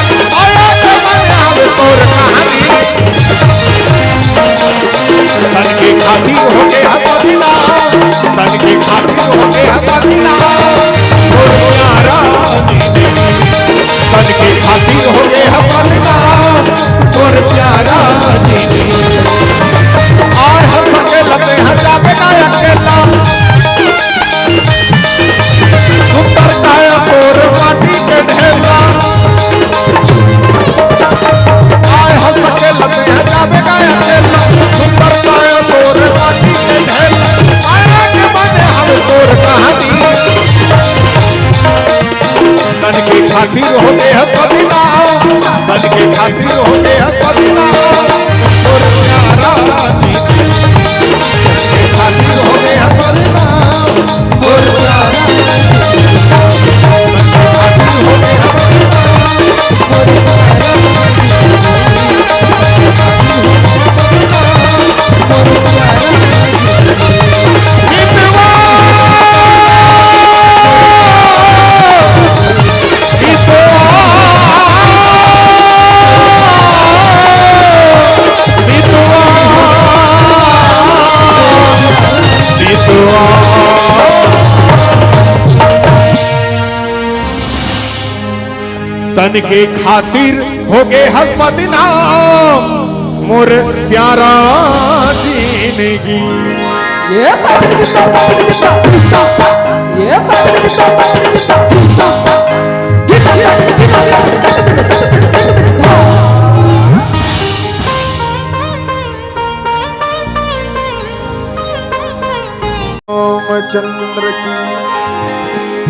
आया के बने हवे तोर कहानी तन के खातिर हो गए है बदनाम तन के खातिर हो गए है बदनाम और प्यारा जिंदगी तन के खातिर हो गए है बदनाम और प्यारा जिंदगी और हंस के लगे हैं जावे गया अकेला सुंदर काया और माटी के ढेला आए हंस के लगे हैं जावे गया अकेला सुंदर काया और माटी के ढेला आया के बने हम तोर कहानी तन के खातिर हो गए हैं बदनाम तन के खातिर हो गए हैं बदनाम और प्यारा खातिर हो गए हैं बदनाम और प्यारा खातिर हो गए हैं तन के खातिर हो गए हसमत नाम मोर प्यारा जिंदगी। चंद्र की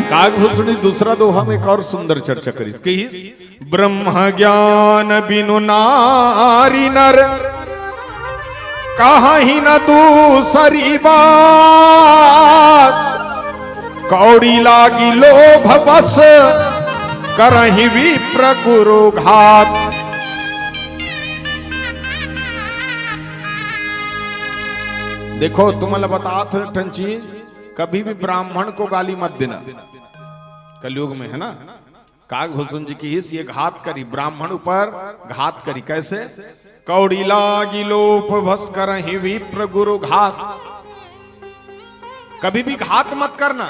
कागभूषणी दूसरा दोहा में एक और सुंदर चर्चा करी कही, ब्रह्म ज्ञान बिनु नारी नर कहीं न दूसरी बात, कौड़ी लागी लोभ बस करही विप्र गुरु घात। देखो तुम्हारा बताते हैं चीज, कभी भी ब्राह्मण को गाली मत देना, कलयुग में है ना। कागभूषण जी की हिस्स ये घात करी, ब्राह्मण ऊपर घात करी, कैसे? कौड़ी लागी लोप भस करहि विप्र गुरु घात। कभी भी घात मत करना।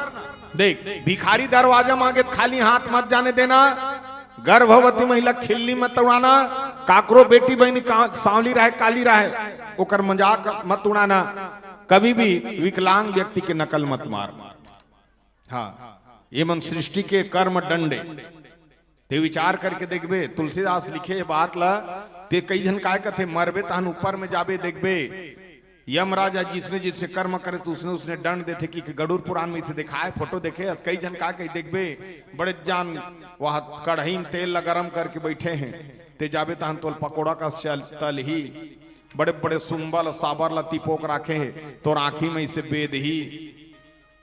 देख, भिखारी दरवाजा मांगे खाली हाथ मत जाने देना, गर्भवती महिला खिल्ली मत उड़ाना, काकरो बेटी बहनी सांवली रहे काली रहे ओकर मजाक मत उड़ाना, कभी भी विकलांग व्यक्ति के नकल मत मार। हाँ, ये मन सृष्टि के कर्म दंडे ते विचार करके देखबे। तुलसीदास लिखे ये बात ला, ते कई जन काय कथे मरबे तहन ऊपर में जाबे देखबे, यमराजा जिसने जिससे कर्म करे तो उसने दंड देते कि गरुड़ पुराण में इसे दिखाए फोटो देखे। कई जन काय कही देखबे, बड़े जान वहां कढ़ाई में तेल गरम करके बैठे हैं, ते जाबे तहन तोल पकोड़ा का तल ही बड़े बड़े सुंबल साबर लती पोक रखे है, तो आंखी में इसे बेद ही।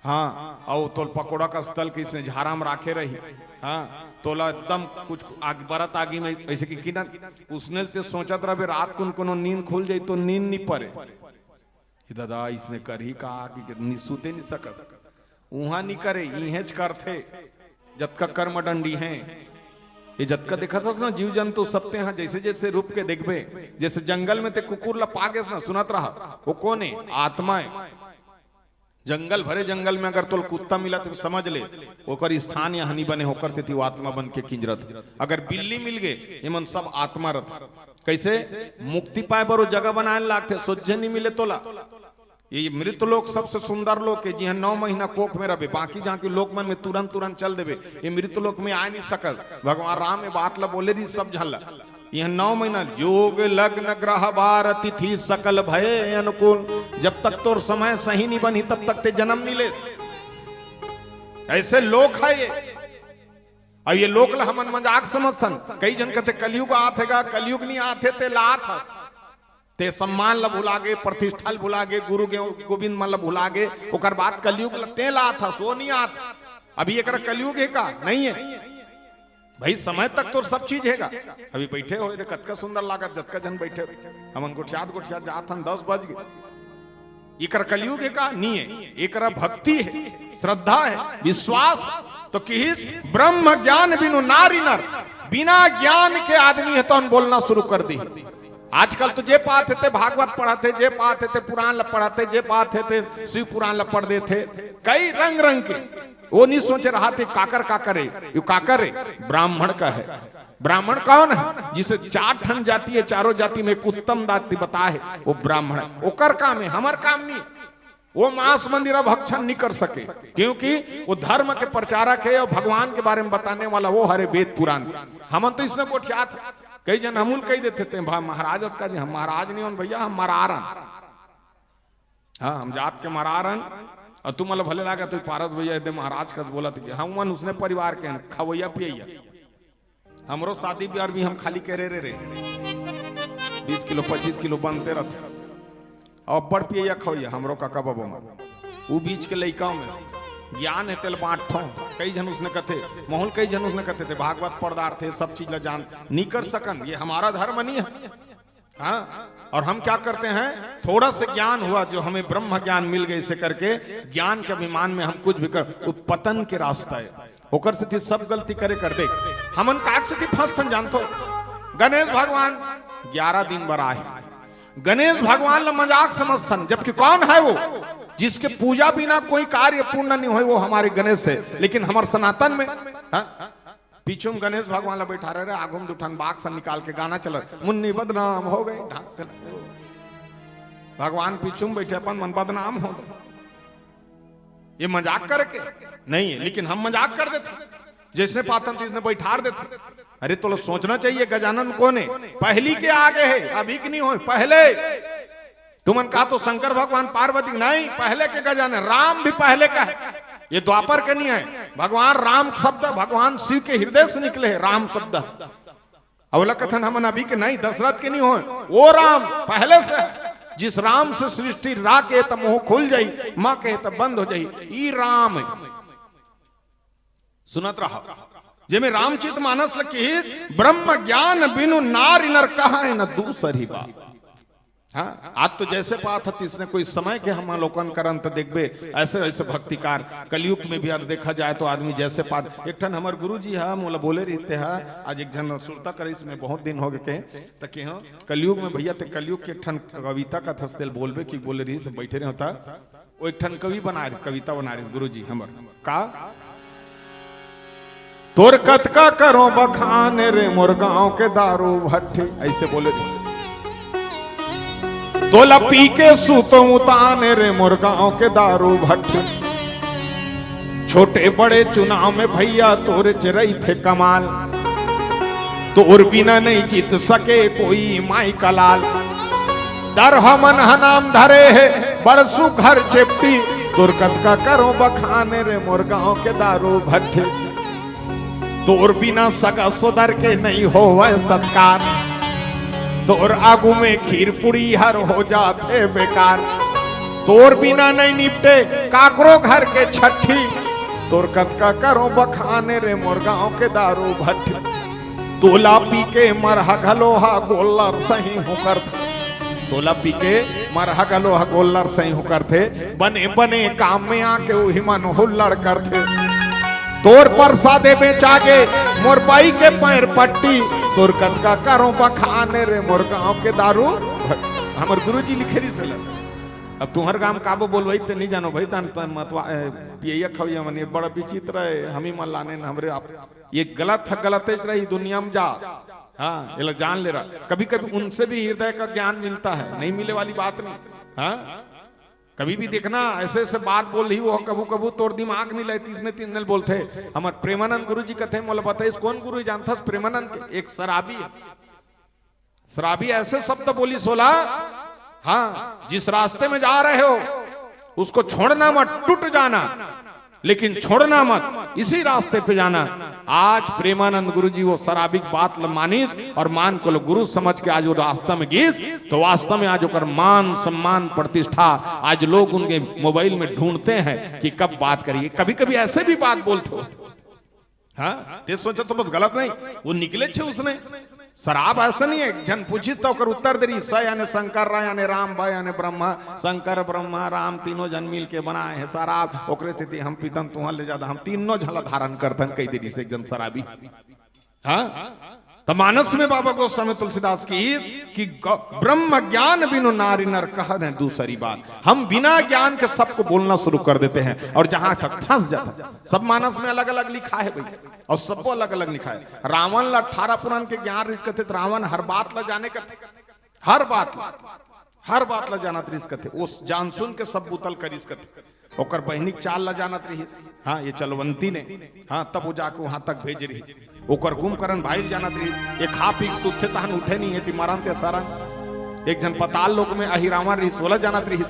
हाँ, और तोल पकोड़ा का स्थल के इसने झारा में राखे रही। हाँ, तोला एकदम कुछ आग बरत आगी में ऐसे की ना उसने से सोचत रहे रात को नींद खुल जाए तो नींद नहीं पड़े। दादा इसने कर ही कहा कि सूते नहीं सकत, वहां नहीं करे इहेच करते जतका कर्म दंडी हैं। ये जतका देखा था ना जीव जंतु सबते हैं जैसे जैसे रूप के देखबे, जैसे जंगल में ते कुकुर लपागे ना सुनत रहा, वो कौन है? आत्मा है। जंगल भरे जंगल में अगर तो कुत्ता मिला तो समझ ले ओकर स्थान यहाँ नहीं बने होकर से वो आत्मा बन के किंजरत। अगर बिल्ली मिल गए ये मन सब आत्मा रथ। कैसे मुक्ति पाए बरो जगह बनाए लागते, सोझे नहीं मिले तोला। ये मृत लोक सबसे सुंदर लोक है, जी 9 महीना कोख में रहे, बाकी जहाँ के लोक मन में तुरंत तुरंत चल देवे, ये मृत लोक में आ नहीं सकत। भगवान राम में बात ला बोले रही सब झल, यह 9 महीना योग लग्न ग्रह बार तिथि सकल भय अनुकूल, जब तक तोर समय सही नहीं बनी तब तक ते जन्म नहीं ले। ऐसे लोक है ये। अब ये लोक ला हमन मजाक समझथन। कई जन कहते कलयुग आथेगा, कलयुग नहीं आथे ते लाथ ते सम्मान ला भुला गे, प्रतिष्ठा भुला गे, गुरु गोविंद मन ला भुला गे, ओकर बाद कलयुग ला ते लाथ सो नहीं आथ। अभी एक कलयुग है का नहीं है भाई, समय तक तो सब चीज हैगा। अभी बैठे हो कतका सुंदर लागत, जतका जन बैठे हमन गोठियात जात हम 10 बज गए। इकर कलयुग है का नहीं है, एकरा भक्ति है, श्रद्धा है, विश्वास। तो कि ब्रह्म ज्ञान बिनु नारी नर, बिना ज्ञान के आदमी है तो हम बोलना शुरू कर दी। आजकल तो जे पाते थे भागवत पढ़ाते, जे पाते थे पुराण ला पढ़ाते, जे पाते थे शिव पुराण ला पढ़ देते, कई रंग रंग के। वो नहीं सोच रहा थे काकर का करे, यू काकर है ब्राह्मण का है। ब्राह्मण कौन है? जिसे 4 ठन जाति है, चारों जाति में एक उत्तम जाति बता है, वो ब्राह्मण है। ओकर काम है, हमार काम नहीं। वो मांस मंदिर भक्षण नहीं कर सके, क्योंकि वो धर्म के प्रचारक है और भगवान के बारे में बताने वाला वो हरे वेद पुराण। हम तो इसमें गोठियात कई जन अमूल कही देते थे महाराज का, हम महाराज नहीं हो भैया, हम मरारन। हाँ, हम जात के मरारन। और तुम मतलब भले लगा तो पारस भैया दे महाराज का बोला था हम मन उसने परिवार के खवैया पियैया। हमरो शादी ब्याह भी हम खाली करे रे 20 किलो 25 किलो बनते रहते, और बड़ पियैया खवैया हमरो काका बाबा में। वो बीच के लड़का में ज्ञान है तेल बांटो। कई जन उसने कहते मोहन, कई जन उसने कहते थे भागवत पढ़दार थे, सब चीज जान नहीं कर सकन, ये हमारा धर्म नहीं है। हाँ, और हम क्या करते हैं, थोड़ा से ज्ञान हुआ जो हमें ब्रह्म ज्ञान मिल गए, इसे करके ज्ञान के अभिमान में हम कुछ भी कर, वो पतन के रास्ता है। होकर से सब गलती करे कर दे। हमन काक से फंसथन जानतो। गणेश भगवान 11 दिन बरा है, गणेश भगवान ला मजाक समझथन, जबकि कौन है वो? जिसके पूजा बिना कोई कार्य पूर्ण नहीं हो, वो हमारे गणेश है। लेकिन हमारे सनातन में पीछे में गणेश भगवान ला बैठा रहे, आगू में दुठान बाग से निकाल के गाना चला, मुन्नी बदनाम हो गए, भगवान पीछे में बैठे अपन मन बदनाम हो। ये मजाक करके नहीं है, लेकिन हम मजाक कर देते, जिसने पातन तीसने बैठा देते। अरे तो सोचना चाहिए गजानन कौन है, पहली के आगे है, अभी की नहीं हो, पहले तुमन कहा तो शंकर भगवान पार्वती नहीं, पहले के गजानन, राम भी पहले का है, ये द्वापर के नहीं है। भगवान राम शब्द भगवान शिव के हृदय से निकले है, राम शब्द। अवला कथन हम अभी के नहीं, दशरथ के नहीं हो, वो राम पहले से है। जिस राम से सृष्टि रा के तब मुंह खुल जाई, मां के तब बंद हो जाई, ई राम है। सुनत रहा जेमे रामचित मानस लकी ब्रह्म ज्ञान बिनु नारी नर कहा है न दूसरी बात। हाँ, आज तो जैसे बात है इसने कोई समय के हम अवलोकन करन तो देखबे ऐसे ऐसे भक्तिकार कलयुग में भी अब देखा जाए तो आदमी जैसे बात। एक ठन हमार गुरु जी है मोला बोले रहते हैं, आज एक जन सुनता करे इसमें बहुत दिन हो गए के हाँ कलयुग में भैया ते कलयुग के एक ठन कविता का थस्तेल बोलबे कि बोले रही से बैठे रहे होता वो एक ठन कवि बना रहे, कविता बना रहे गुरु जी हमार का तोर कतका करो बखान रे मोर गांव के दारू भट्टी, ऐसे बोले रही। तोला पी के सूतो उताने रे मोर गांव के दारू भट्टी, छोटे बड़े चुनाव में भैया तोरे चिरई थे कमाल, तोर बिना नहीं जीत सके कोई माई का लाल, दर हमन नाम धरे है बरसु घर चेपटी, तोर कतका करो बखाने रे मोर गांव के दारू भट्टी, तोर बिना सगा सुधर के नहीं हो वह सत्कार, तोर आगू में खीर पुड़ी हर हो जाते बेकार, तोर बिना नहीं निपटे काकरो घर के छठी, तोर कतका करो बखाने रे मोर गांव के दारू भट्टी, तोला पी के मरहा गलोहा गोल्लर सही हो करते, तोला पी के मरहा गलोहा गोल्लर सही हो करते, बने बने काम में आके वही मन हुल्लड़ करते, तोर परसादे बेचागे मोर बाई के पैर पट्टी, तोर कतका करो बखाने रे मोर गांव के दारू। हमर गुरुजी लिखे रही से अब तुम्हार गांव काबो बोलवाई तो नहीं जानो भाई तन मतवा पिया खविया मनी बड़ा विचित्र है, हम ही मन लाने हमरे आप ये गलत है, गलत रही दुनिया में जा। हाँ ये जान ले रहा, कभी कभी उनसे भी हृदय का ज्ञान मिलता है, नहीं मिले वाली बात नहीं। हाँ कभी भी देखना ऐसे ऐसे बात बोल रही वो कबू कबू तोड़ दिमाग नहीं लेती इतने तीन दिन बोलते। हमारे प्रेमानंद गुरु जी कहते हैं मोला बताइए कौन गुरु जानता प्रेमानंद के, एक शराबी है, शराबी ऐसे शब्द बोली सोला, हाँ जिस रास्ते में जा रहे हो उसको छोड़ना मत, टूट जाना लेकिन छोड़ना मत, इसी रास्ते पे जाना। आज प्रेमानंद गुरु जी वो शराबिक बात मानिस और मान को गुरु समझ के आज वो रास्ता में गिस, तो वास्तव में आज होकर मान सम्मान प्रतिष्ठा आज लोग उनके मोबाइल में ढूंढते हैं कि कब बात करिए। कभी कभी ऐसे भी बात बोलते हो, हाँ ये सोचा तो बस गलत नहीं, वो निकले छे उसने शराब ऐसा नहीं है। जन पूछी तो उत्तर दे रही, स यानी शंकर रा यानी राम बा यानी ब्रह्मा, शंकर ब्रह्मा राम तीनों जन मिल के बनाए हैं शराब, ओकरे थी हम पीतन तुहर ले जाता, हम तीनों झला धारण करतन कई देरी से एकदम शराबी। हाँ तो मानस में बाबा गोस्वामी तुलसीदास की कि ब्रह्म ज्ञान बिनु नारी नर कह रहे दूसरी बात। हम बिना ज्ञान के सबको बोलना शुरू कर देते हैं और जहां तक फंस जाता है। सब मानस में अलग अलग लिखा है भाई, और सबको अलग अलग लिखा है। रावण ला 18 पुराण के ज्ञान रिस करते, रावण हर बात ला जाने करते, हर बात ला जाना रिस करते, उस जान सुन के सब बुतल करिस करते, ओकर बहनिक चाल ला जानत रही। हाँ ये चलवंती ने, हाँ तब वो जाके वहां तक भेज रही, ओकर कुंभकर्ण भाई जानत रही। एक खा पी सुते तहन उठे नहीं है मरण के सारा। एक जन पताल लोक में अहिरावण रही 16 जानत रही,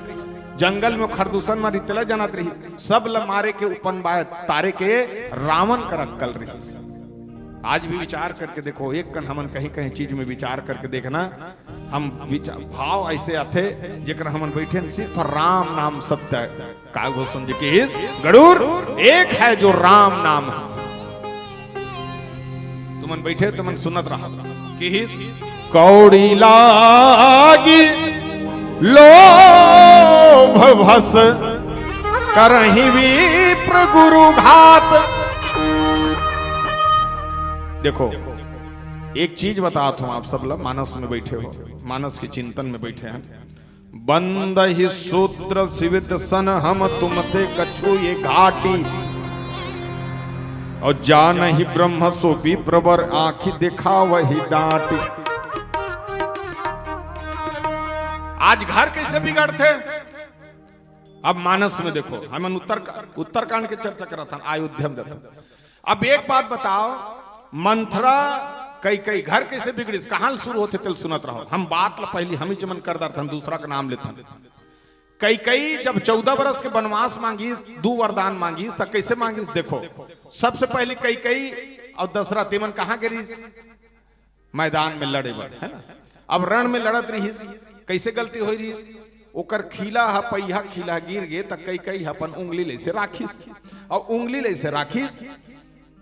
जंगल में खरदूषण में रितला जानत रही, सब ल मारे के उपन बाय तारे के रावण कर अक्कल रही। आज भी विचार करके देखो, एक कन हमन कहीं कहीं चीज में विचार करके देखना, हम भाव ऐसे आते जेकर हमन बैठे सिर्फ राम नाम सत्य है। कागो समझे कि गरुड़ एक है जो राम नाम है। तुमन बैठे तुमन सुनत रहा कि कौड़ी लागी लोभ भस करहि विप्र गुरु घात। देखो एक चीज बताता हूं आप सब लोग मानस में बैठे हो, मानस के चिंतन में बैठे हैं। बंद ही सूत्र शिवित सन हम तुमते कछु ये घाटी, और जान ही ब्रह्म सोपी प्रवर आंखी दिखा वही डांट। आज घर कैसे बिगड़ते, अब मानस में देखो, हम उत्तरकांड की चर्चा कर रहा था, अयोध्या में। अब एक बात बताओ, मंथरा कई घर कैसे बिगड़ी, कहां शुरू होते तेल सुनत रहो। हम बात पहली हम ही चमन कर दर दूसरा का नाम लेता। कई जब 14 बरस के वनवास मांगीस, 2 वरदान मांगीस, तब कैसे मांगीस देखो। सबसे पहले कई और दशरथ तेमन कहां गिरीस, मैदान में लड़े बड़, है ना। अब रण में लड़त रहीस, कैसे गलती हो रही, ओकर खीला है पहिया खीला गिर गे, तब कई अपन उंगली ले से राखीस, और उंगली ले से राखीस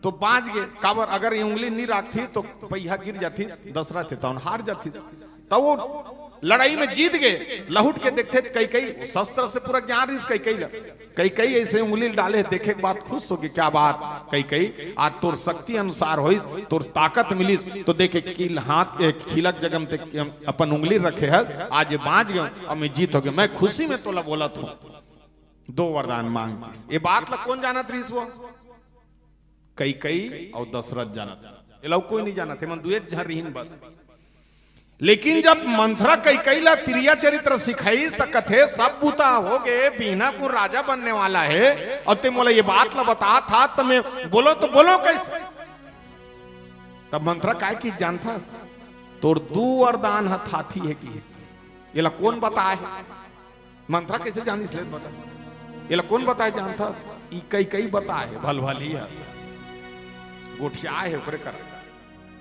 तो बाज गे। काबर अगर ये उंगली नहीं राखती तो पहिया गिर जाती, दशरथ तो हार जाती। तो वो लड़ाई में जीत गए। लहुट के देखते कई शस्त्र से पूरा ज्ञान इस कई ऐसे उंगली डाले, देखे के बाद खुश हो गए, क्या बात कई आज तोर शक्ति अनुसार होई, तोर ताकत मिलीस, तो देखे कील हाथ खीलक जगम ते अपन उंगली रखे है, आज बाज गए और मैं जीत हो गया, मैं खुशी में तोला बोला था 2 वरदान मांग। ये बात ला कौन जाना थी, वो कई और दशरथ जाना, ये लोग कोई नहीं जाना थे, मन दुए झरहीन बस। लेकिन जब मंथरा कई ला तिरिया चरित्र सिखाई तो कथे सब बुता हो गए, बीना को राजा बनने वाला है, और ते मोला ये बात ला बता था, तो मैं बोलो तो बोलो कैसे। तब मंथरा काय की जानता, तोर 2 वरदान हाथी है कि ये ला कौन बताए, मंथरा कैसे जानी इसलिए बता, ये ला कौन बताए जानता, कई बताए भल भली है, गोठिया है ओकरे कर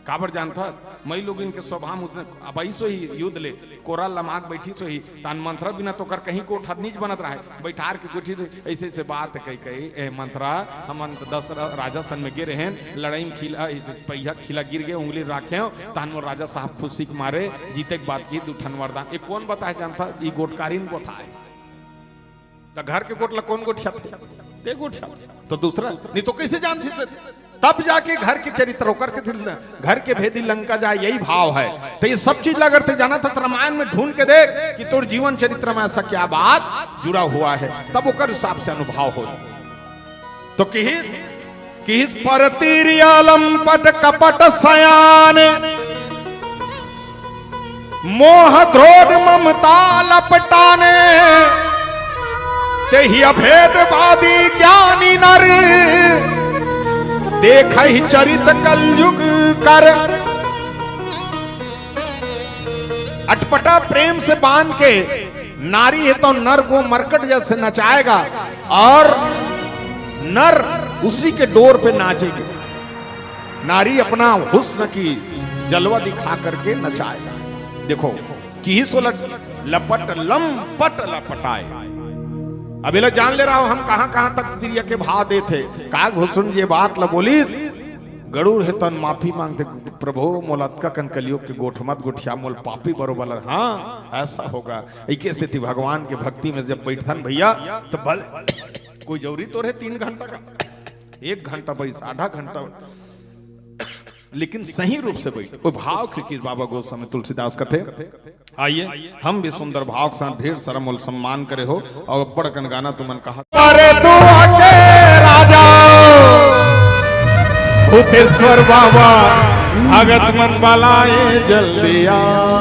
काबर जानता। मई लोग इनके स्वभाव उसने अब ऐसो ही युद्ध ले कोरा लमाक बैठी सो ही तान मंत्रा बिना तो कर कहीं कोठा नीच बनत रहा है, बैठार के गोठी ऐसे ऐसे बात है कई मंत्रा हम 10 राजा सन में गिरे हैं, लड़ाई में खिला पहिया खिला गिर गए, उंगली राखे तान मोर राजा साहब फुसी के मारे जीते के बात की 2 ठन वरदान। ये कौन बताए जानता, ये गोटकारीन बताए। तो घर के गोटला कौन गोठिया दे गोठिया, तो दूसरा नहीं तो कैसे जानती। तब जाके घर के चरित्र होकर के घर के भेदी लंका जाए, यही भाव है। तो ये सब चीज अगर ते जाना था रामायण में ढूंढ के देख कि तोर जीवन चरित्र में ऐसा क्या बात जुड़ा हुआ है, तब ओकर हिसाब से अनुभव हो। तो किहिस परतीरियालम पट कपट सयान मोह द्रोध ममता लपटाने, ते ही अभेदवादी ज्ञानी नर देख ही चरित कलयुग कर। अटपटा प्रेम से बांध के नारी है तो नर को मरकट जैसे नचाएगा, और नर उसी के डोर पे नाचेगी। नारी अपना हुस्न की जलवा दिखा करके नचाएगा। देखो कि लपट लंपट लपटाए। अभी लो जान ले रहा हूं हम कहां तक तिरिया के भाव दे थे। का घुसन ये बात ला बोलीस, गरुड़ है तन माफी मांगते, प्रभु मोलतका कन कलियोग के गोठ मत गोठिया मोल पापी बरोबर। हाँ ऐसा होगा, एक से थी भगवान के भक्ति में जब बैठन भैया तो बल कोई जरूरी तो रहे 3 घंटा का, 1 घंटा बैठ, आधा घंटा, लेकिन सही रूप से बैठे कोई भाव से किस बाबा गोस्वामी तुलसीदास कथे। आइए हम भी सुंदर भाव के साथ ढेर सारा मोल सम्मान करे हो, और बड़कन गाना तुमन कहा, अरे तू आके राजा भूतेश्वर बाबा भगत मन बलाए जल्दी आना।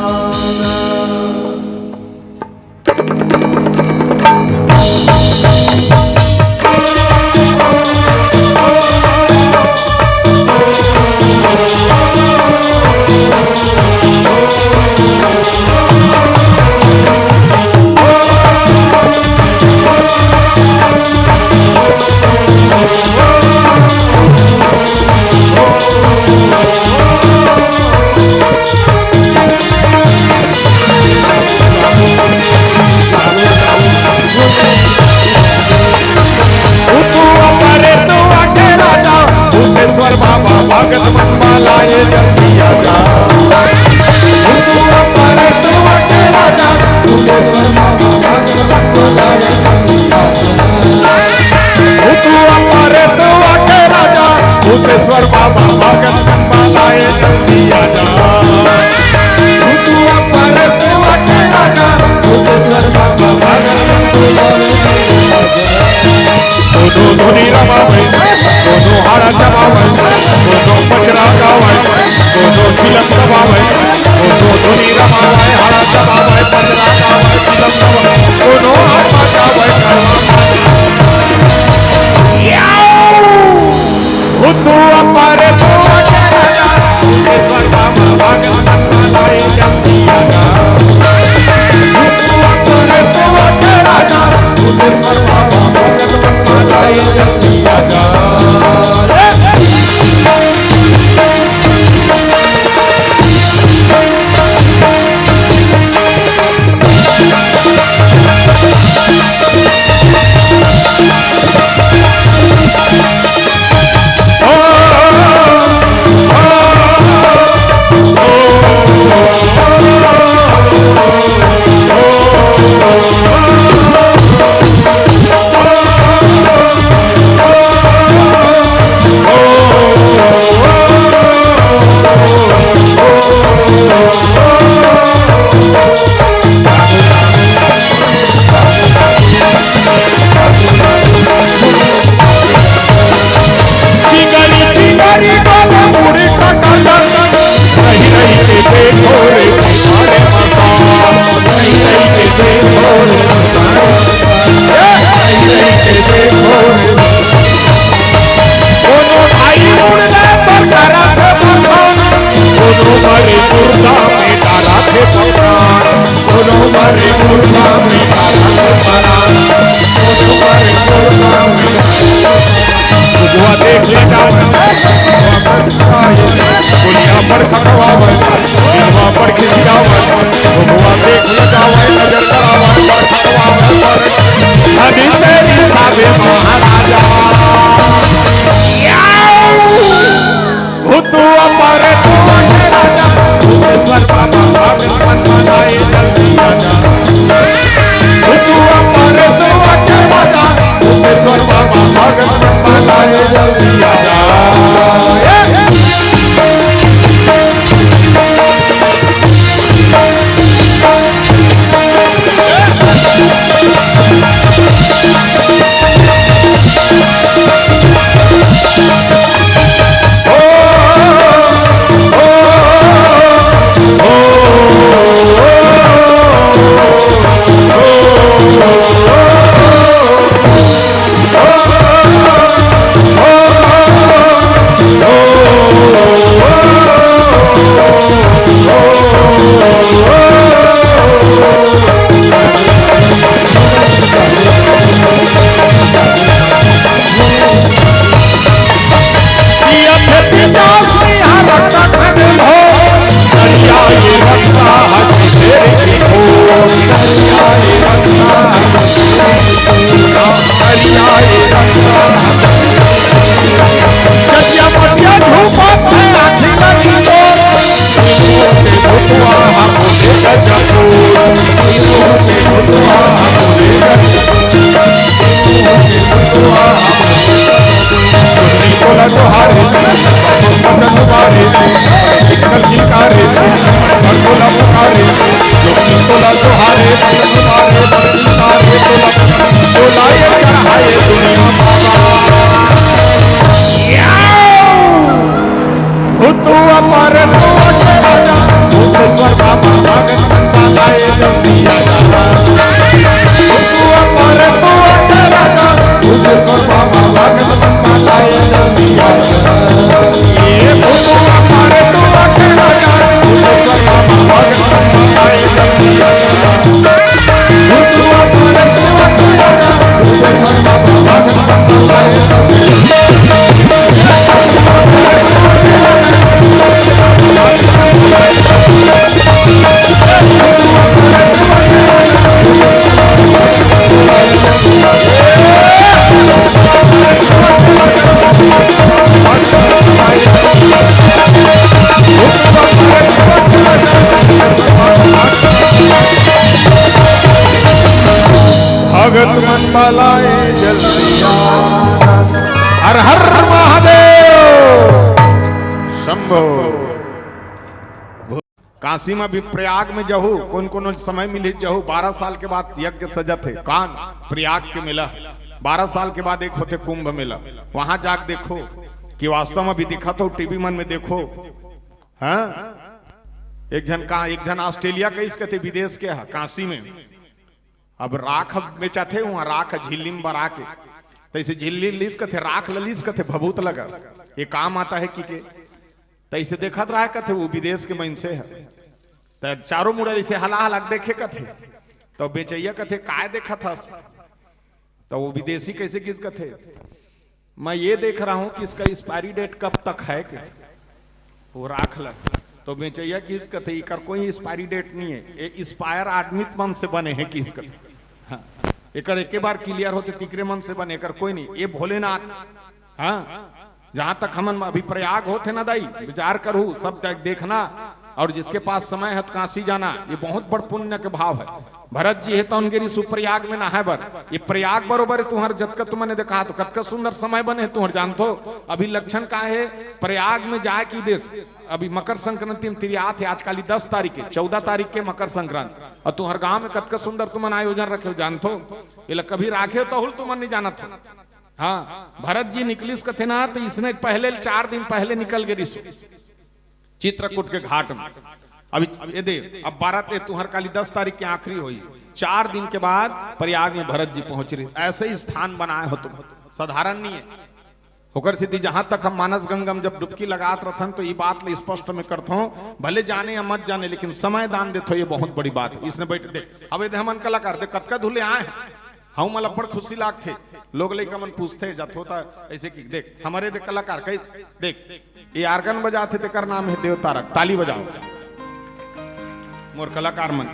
हाड़ा जमावे दोनों पचरा गावे दोनों चिलम दबावे दोनों धुनी रमावे हाड़ा जमावे पचरा गावे चिलम दबावे दोनों हाथ गावे तू अपारे तू राजा स्वर्गा में भगत मलाई जंतिया गा तू अपारे तू राजा स्वर्गा में भगत मलाई जंतिया गा भगत मन बलाए जल्दिया हर हर महादेव शंभो। काशी में भी प्रयाग में जहू कौन कौन समय मिले जहू 12 साल के बाद यज्ञ सजत है कान प्रयाग के मेला 12 साल के बाद एक होते कुंभ मेला वहां जाके देखो कि वास्तव में अभी दिखा तो टीवी मन में देखो। हाँ, एक जन ऑस्ट्रेलिया के इसके थे, विदेश के काशी में। अब राख बेचा थे वहां, राख झिल्ली में बरा के, तैसे झिल्ली लीस के थे, राख ललीस के थे, भभूत लगा ये काम आता है कि के तैसे देखा रहा का थे, वो विदेश के मन से है। तो चारों मुड़ा ऐसे हला हलक देखे का थे, तो बेचैया का थे काय देखा था, तो वो विदेशी कैसे किस का थे, मैं ये देख रहा हूं कि इसका एक्सपायरी डेट कब तक है कि वो राख लग। तो बेचैया किस का थे, इकर कोई एक्सपायरी डेट नहीं है, ये एक्सपायर आदमी मन से बने हैं किस का। हाँ, एकर एक बार क्लियर होते तीसरे मन से बने, एकर कोई नहीं। ये भोलेनाथ, हाँ, जहां तक हमन अभी प्रयाग होते ना दाई, विचार करू सब देखना, और जिसके पास समय है तो काशी जाना, ये बहुत बड़ पुण्य के भाव है। भरत जी है तो उनके सुप्रयाग में ना है बर, ये प्रयाग बरोबर है तुम्हारे जतका तुमने देखा तो कतका सुंदर समय बने है तुम्हारे जानतो। अभी लक्षण का है प्रयाग में जाए की देख, अभी मकर संक्रांति में तिरियात है आजकल 10 तारीख के, 14 तारीख के मकर संक्रांति, और तुम्हारे गांव में कतका सुंदर तुमन आयोजन रखे हो जानतो। ये कभी राखे तो हुल तुमन नहीं जाना था। हाँ, भरत जी निकलिस कथे ना, तो इसने पहले 4 दिन पहले निकल गए चित्रकूट के घाट में। अभी ये दे अब 12 तुहर काली 10 तारीख की आखिरी हुई, 4 दिन के बाद प्रयाग में भरत जी पहुंच रहे। ऐसे ही स्थान बनाए हो तुम, साधारण नहीं है होकर सिद्धि। जहां तक हम मानस गंगम जब डुबकी लगात रहन तो ये बात ले स्पष्ट में करता हूं, भले जाने या मत जाने लेकिन समय दान देते, ये बहुत बड़ी बात है। इसने बैठ देख, अब हमन कलाकार देख कतका धुले आए हम, मला बड़ खुशी लागते, लोग लेकर मन पूछते जत होता ऐसे कि देख हमारे देख कलाकार कई देख, ये आर्गन बजाते थे, कर नाम है देवतारक, ताली बजाओ मोर कलाकार मन।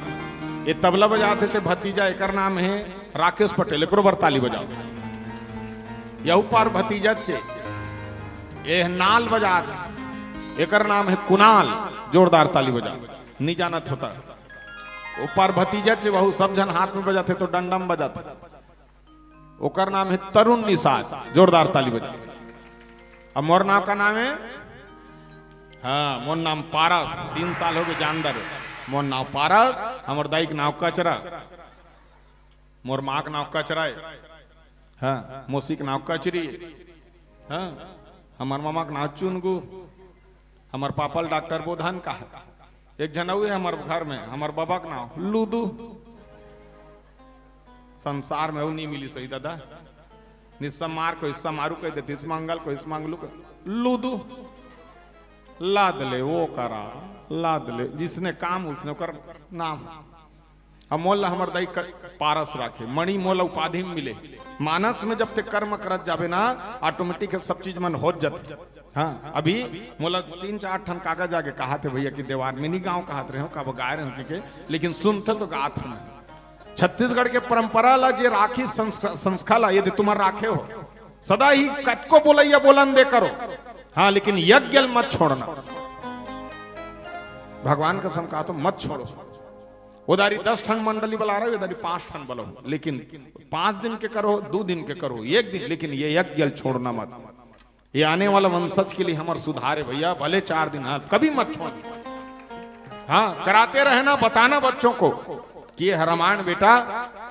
ये तबला बजाते थे भतीजा, एक नाम है राकेश पटेल, एक बार ताली बजाओ। यहू पार भतीजा चे ये नाल बजाते, एक नाम है कुणाल, जोरदार ताली बजाओ, नहीं जानत होता। ऊपर भतीजा चे वहू सब जन हाथ में बजाते तो डंडम बजाते, ओकर नाम है तरुण निषाद, जोरदार ताली बजाओ। अब मोर नाम का नाम है, हाँ मोर नाम पारस, 3 साल हो गए जानदार, मोर नाम पारस, हमर दाई के नाम कचरा, मोर माँ के नाम कचरा, हाँ मौसी के नाम कचरी, हाँ हमार मामा के नाम चुनगू, हमार पापल डॉक्टर बोधन का है, एक जनऊ है हमारे घर में, हमारे बाबा का नाम लूदू। संसार में वो नहीं मिली सही दादा, निस्समार को हिस्सा मारू कह देती, इस मंगल को इस मंगलू को लूदू, लाद ले वो करा, लाद ले जिसने काम उसने कर नाम। अब मोल हमार दाई पारस राखे, मणि मोल उपाधि में मिले। मानस में जब तक कर्म करत जाबे ना, ऑटोमेटिक सब चीज मन हो जाते। हाँ, अभी मोला 3-4 ठन कागज आगे कहा थे भैया कि देवार मिनी गांव कहत रहे हो, कब गाय रहे के, लेकिन सुनते तो गात हूं। छत्तीसगढ़ के परंपरा ला जे राखी संस्था ला, यदि तुम्हार राखे हो सदा ही कतको बोलैया बोलन दे करो, हाँ लेकिन यज्ञ मत छोड़ना। भगवान का सम कहा तो मत छोड़ो। उधारी 10 ठन मंडली बुला रहे हो, उधारी 5 ठन बोलो, लेकिन 5 दिन के करो, 2 दिन के करो, 1 दिन, लेकिन ये यज्ञ छोड़ना मत। ये आने वाला वंशज के लिए हमारे सुधार है भैया, भले 4 दिन, हाँ कभी मत छोड़। हाँ कराते रहना, बताना बच्चों को कि ये रामायण बेटा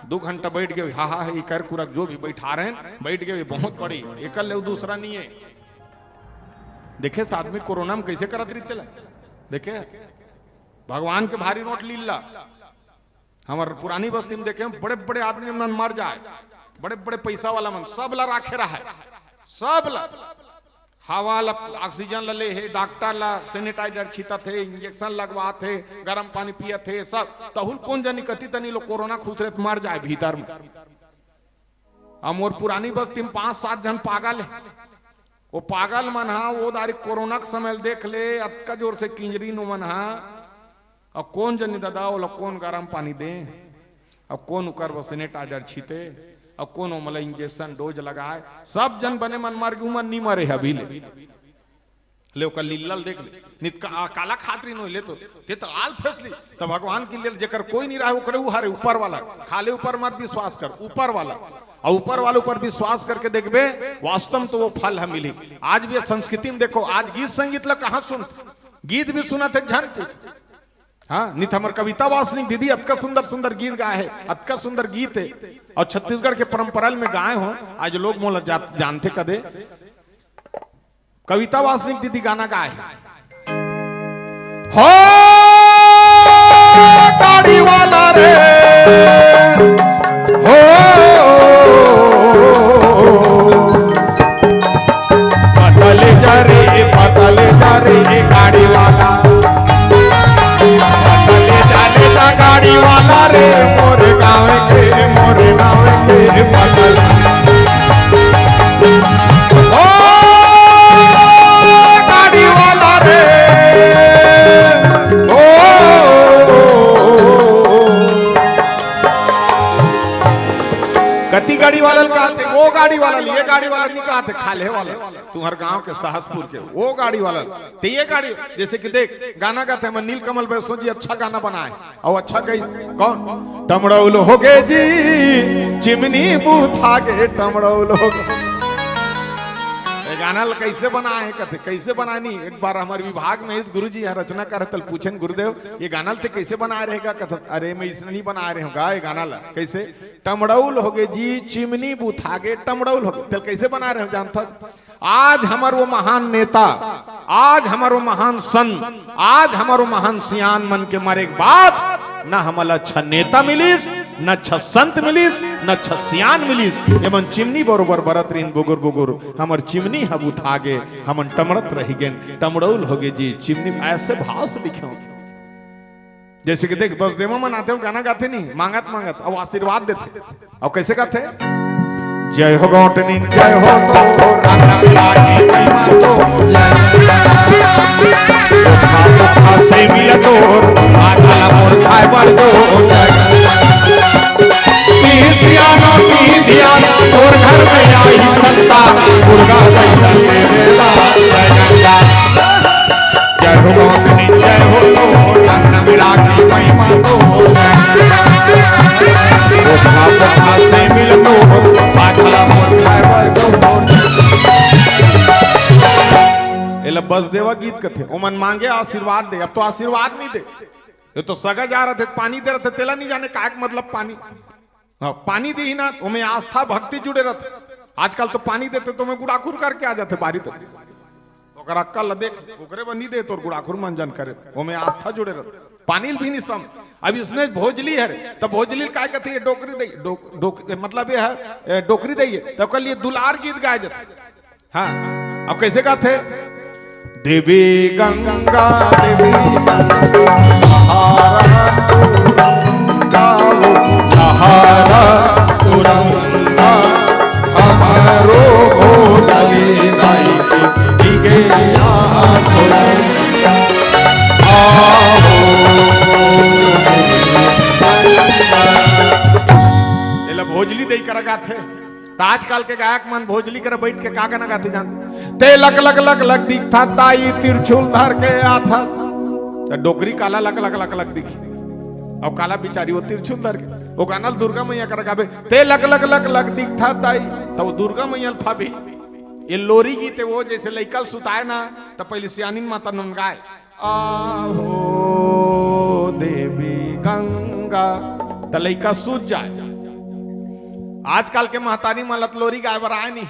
2 घंटा बैठ गए, हा हा ये कर कुरक जो भी बैठा रहे हैं बैठ गए, बहुत बड़ी एक ले दूसरा नहीं है। देखे आदमी कोरोना में कैसे करत रही, देखे भगवान के भारी नोट लीला। हमारे पुरानी बस्ती में देखे बड़े बड़े आदमी मन मर जाए, बड़े बड़े पैसा वाला मन सब ला राखे रहा है, सब ला हवा ला ऑक्सीजन ले है, डॉक्टर ला सैनिटाइजर छीता थे, इंजेक्शन लगवा थे, गर्म पानी पिया थे, सब तहुल कौन जानी कती तनी लोग कोरोना खुश रहे मर जाए भीतर में। और पुरानी बस्ती में 5-7 जन पागल है, वो पागल मन हा वो दारी कोरोना के समय देख ले अतका जोर से किंजरी नो मन हा, और कौन जनी दादा वो कौन गर्म पानी दे, अब कौन उकर वो सैनिटाइजर छीते, अब कौन मतलब इंजेक्शन डोज लगाए, सब जन बने मन मार के उमन नहीं मरे अभी ले ओकर लीलल देख ले नित काला खातरी नो ले तो ते तो आल फैसली तो भगवान की लेल जेकर कोई नहीं रहा ओकरे उहारे ऊपर वाला, खाले ऊपर मत विश्वास कर, ऊपर वाला, और ऊपर वाले ऊपर विश्वास करके देखबे वास्तव में तो वो फल है मिली। आज भी संस्कृति में देखो, आज गीत संगीत ला कहां सुन, गीत भी सुना थे झंट, हाँ नित हमार कविता वासनिक दीदी अतका सुंदर सुंदर गीत गाए है, अतका सुंदर गीत है, और छत्तीसगढ़ के परंपरा में गाए हो। आज लोग मोला जानते कदे कविता वासनिक दीदी गाना गाए हो गाड़ी वाला रे हो पतले जा रे गाड़ी वाला पतले जा गाड़ी वाला रे मोरे गाँव के पतले गाड़ी वाला रे ओ कति गाड़ी वाला कहते वो गाड़ी वाला ये गाड़ी वाला नहीं कहते खाले वाला तुम्हारे गांव के सहसपुर के वो गाड़ी वाला तो ये गाड़ी जैसे कि देख गाना गाते हैं नीलकमल वैष्णो जी अच्छा गाना बनाए और अच्छा गई कौन टमड़ौल हो गए जी चिमनी बूथा गे टमड़ौल हो गए गाना कैसे बनाए कहते कैसे बनानी एक बार हमारे विभाग में इस गुरुजी यहाँ रचना कर तल पूछन गुरुदेव ये गाना ते कैसे बनाए रहेगा कहते अरे मैं इसने नहीं बनाए रहे होगा ये गाना ला कैसे टमड़ौल हो गए जी चिमनी बुथागे टमड़ौल हो गए तल कैसे बना रहे हो जानता आज हमार वो महान नेता आज हमारो महान संत आज हमारो महान सियान मन के मारे के बाद न हमला अच्छा नेता मिलीस न अच्छा संत मिलीस न अच्छा सियान मिलीस एमन चिमनी बरोबर बरत रिन बुगुर बुगुर हमर चिमनी हब उठागे हमन टमड़त रही गेन टमड़ौल हो गए जी चिमनी ऐसे भाव से लिखे जैसे कि देख बस देवा मन आते हो गाना गाते नहीं मांगत मांगत अब आशीर्वाद देते और कैसे गाते जय हो गौटनी जय हो तो राम लागी महिमा तो से मिला तो आला मोर खाए पर दो सियानो की ध्यान और घर में आई संता मुर्गा मेरा जय हो गौतमी जय हो तो राम लागी महिमा तो से मिला तो बस देवा गीत कथे ओमन मांगे आशीर्वाद दे अब तो आशीर्वाद नहीं दे ये तो सगा जा रहे थे पानी दे रहे थे तेला नहीं जाने का मतलब पानी पानी दी ही ना ओमे आस्था भक्ति जुड़े रहते आजकल तो पानी देते तो मैं गुड़ाखुर करके आ जाते बारी तक तो अक्कल देख ओकरे बनी दे तो गुड़ाखुर मंजन करे ओमे आस्था जुड़े रहते पानी भी नहीं सम अब इसने भोजली है तब भोजली काय कहती है डोकरी दे मतलब ये है डोकरी दे तो कल ये दुलार गीत गाए जाते हाँ अब कैसे गाते देवी गंगा देवी सहारा तुरंगा हमारो भोजली नाई की भोजली दे कर गाते आजकल के गायक मन भोजली कर बैठ के का गाना गाते जानते ते लक लक लक लक दिखता ताई तिरछुल धर के आता तो डोकरी काला लक लक लक लक दिखी और काला बिचारी वो तिरछुल धर के वो गाना दुर्गा मैया कर गावे ते लक लक लक लक दिखता ताई तो वो दुर्गा मैया फाभी ये लोरी गीत है वो जैसे लइकल सुताए ना तो पहले सियानिन माता नन गाए आहो देवी गंगा तो लइका सूझ जाए आजकल के महतारी मलत लोरी गाय बर आए नहीं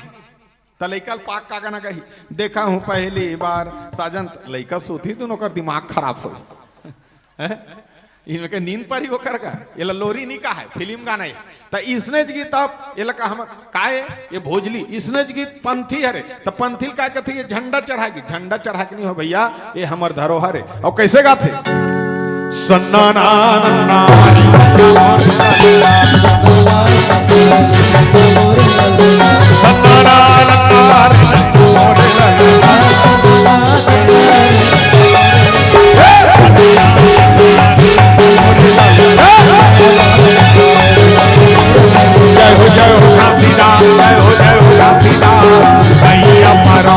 तो लइकल पाक का गाना कही देखा हूं पहली बार साजन लइका सोती दोनों का दिमाग खराब हो इनके नींद पर ही वो कर का ये लोरी नहीं का है फिल्म गाना है तो इसने गीत अब ये लगा हम काए ये भोजली इसने गीत पंथी है तो पंथी का कहती है झंडा चढ़ाएगी झंडा चढ़ा के नहीं हो भैया ये हमार धरोहर है और कैसे गाते सन्ना जय हो काशीदा जय हो काशीदा भैया मरो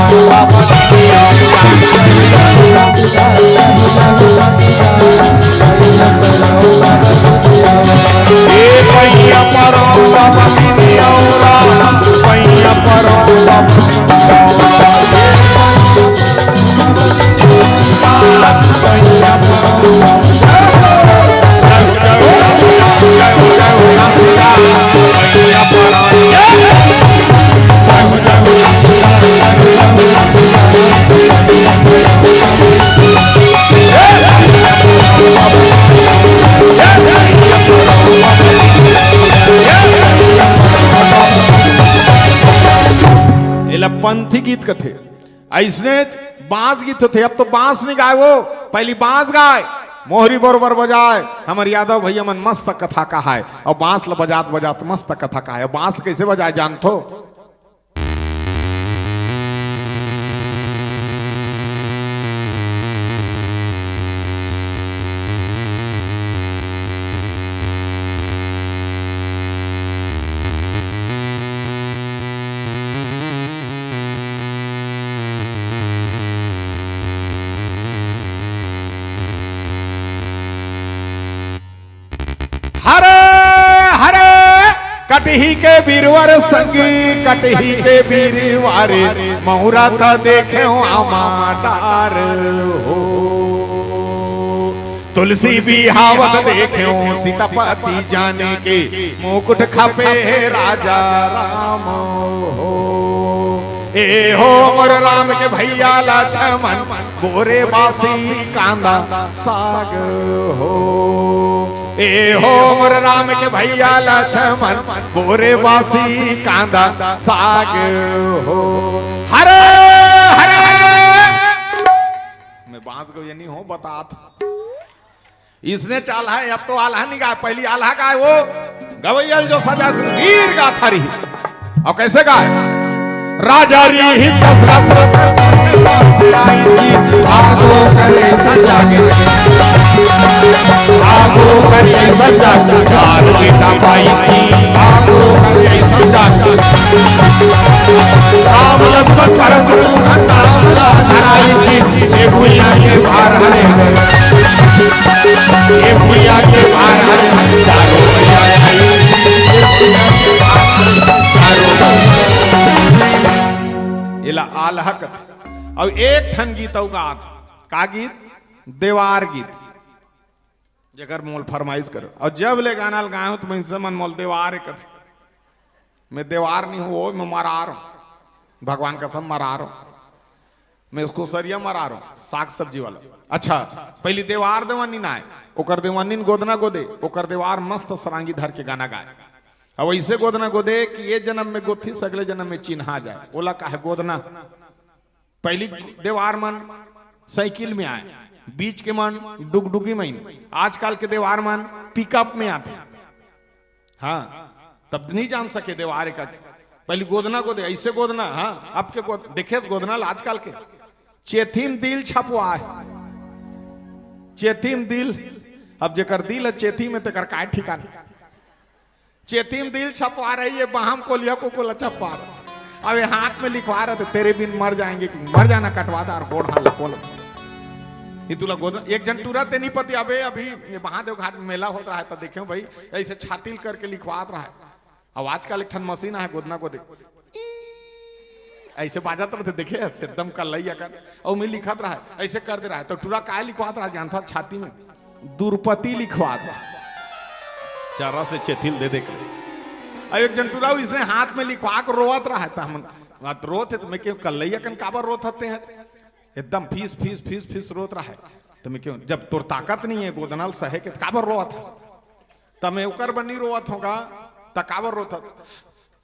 भैया परो भैया परो पंथी गीत कथे ऐसने बांस गीत थे। अब तो बांस नहीं गाए, वो पहली बांस गाए, मोहरी बरोबर बजाए। हमारे यादव भैया मन मस्त कथा कहा है और बांस ल बजात बजात मस्त कथा कहा है। बांस कैसे बजाए जानतो? हरे हरे कटही के बीरवर संगी, कटही के बीरवारे महुरा था देखे आमाटार हो। तुलसी बिहावत देखे सीतापति जाने के मुकुट खपे राजा राम हो। ए हो मोर राम के भैया लक्ष्मण बोरे बासी कांदा साग हो। ए हो मोर राम के भैया लक्ष्मण बोरे बासी कांदा साग हो। हरे हरे मैं बांस को ये नहीं हूं बतात, इसने चाला है। अब तो आल्हा नहीं गाया, पहली आल्हा गाए वो गवैयल जो सजा वीर गाथा रही। और कैसे गाए? राजा री आगो करे सजा के, आगो करे सजा चार बेटा पाई थी, आगो करे सजा राम लक्ष्मण परशुराम धराई थी। ये भुइया के भार हरे, ये भुइया के भार हरे चारों इला आल्हक। और एक ठन गीत गात का गीत? देवार गीत, जगर मोल फरमाइश करो। और जब ले गाना गाए हो तो मैं इनसे मन मोल देवार कथे। मैं देवार नहीं हूं, वो मैं मरा रहा हूं, भगवान का सब मरा रहा हूं मैं, उसको सरिया मरा रहा हूं, साग सब्जी वाला। अच्छा पहली देवार देवानी ना है, ओकर देवानी गोदना गोदे, ओकर देवार मस्त सरांगी धर के गाना गाए। अब ऐसे गोदना गोदे कि ये जन्म में गोथी सगले जन्म में चिन्हा जाए। ओला का है गोदना। पहली देवार मन साइकिल में आए, बीच के मन डुगडुगी में, आजकल के देवार मन पिकअप में आते। हाँ तब नहीं जान सके देवार का। पहली गोदना गोदे ऐसे गोदना। हाँ अब के देखे गोदना आजकल के चेथीम दिल छपवा है, चेथीम दिल। अब जेकर दिल है चेथी में तेकर काय ठिकाना। चेथीम दिल छपवा रही है, बाहम को लिया को छपवा रहा। अब हाथ में लिखवा रहे थे तेरे बिन मर जाएंगे, मर जाना कटवादा और गोड़ हाल बोल। ये तुला गोदना एक जन टूरा ते नहीं पति। अबे अभी महादेव घाट में मेला होता है तो देखे भाई ऐसे छातिल करके लिखवात रहा है। अब आजकल एक ठन मशीन है गोदना को देख ऐसे बाजात रहे थे, देखे एकदम कलैया कर और मैं लिखत रहा है ऐसे कर दे रहा है। तो टूरा काय लिखवात रहा जानता? छाती में दुर्पति लिखवात रहा, चारा से चेथिल दे देख। एक जन टूरा इसने हाथ में लिखवा कर रोवत रहा है। तो हम रोते तो मैं क्यों कलैया कन काबर रोत होते हैं, एकदम फीस फीस फीस फीस रोत रहा है। तो मैं क्यों, जब तोर ताकत नहीं है गोदनाल सहे के काबर रोवत है, तब मैं उकर बनी रोवत होगा त काबर रोत।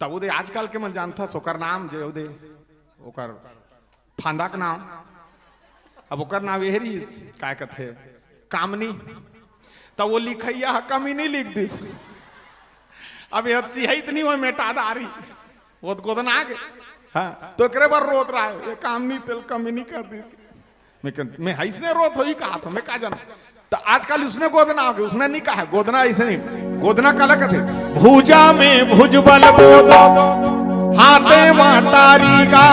तब उदे आजकल के मन जानता सोकर नाम जे उदे ओकर फांदा का नाम। अब ओकर नाम एहरी काय कथे कामनी। तो वो लिखैया कमी नहीं लिख दी। अब ये सिहाई नहीं हो मेटा दारी वो गोदना आगे। हाँ तो एकरे बार रोत रहा है, ये काम नहीं तेल कमी नहीं कर दी। मैं इसने रोत हो ही कहा था, मैं कहा जाना। तो आजकल उसने गोदना आ गया, उसने नहीं कहा गोदना ऐसे नहीं। गोदना कला कहते भुजा में भुजबल गोदो हाथे माटारी का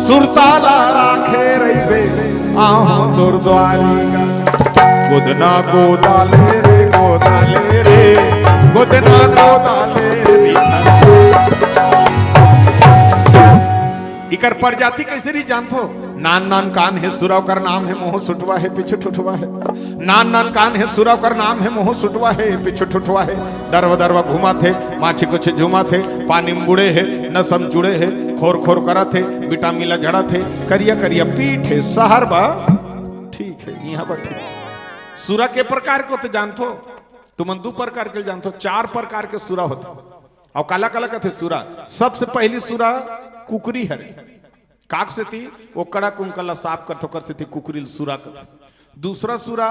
सुरसाला राखे रही आहो दुर्द्वारी का। गोदना गोदाले रे गोदाले रे गोदना गोदाले इकर प्रजाति कैसे नहीं जानतो? नान नान कान है सुराव कर नाम है मोह सुटवा है पीछे ठुठवा है। नान नान कान है सुराव कर नाम है मोह सुटवा है पीछे ठुठवा है। दरवा दरवा घुमा थे माछी कुछ झुमा थे, पानी में बुड़े है न सम जुड़े है। खोर खोर करा थे बिटा मिला झड़ा थे, करिया करिया पीठ है सहर बा ठीक है यहाँ पर ठीक। सुरा के प्रकार को तो जानतो? तुम दो प्रकार के जानतो? 4 प्रकार के सुरा होते और काला काला कहते सुरा। सबसे पहली सुरा कुकरी हरे काक से थी वो कड़ा कुंकला साफ करते कर से थी कुकरी सुरा कर दूसरा सुरा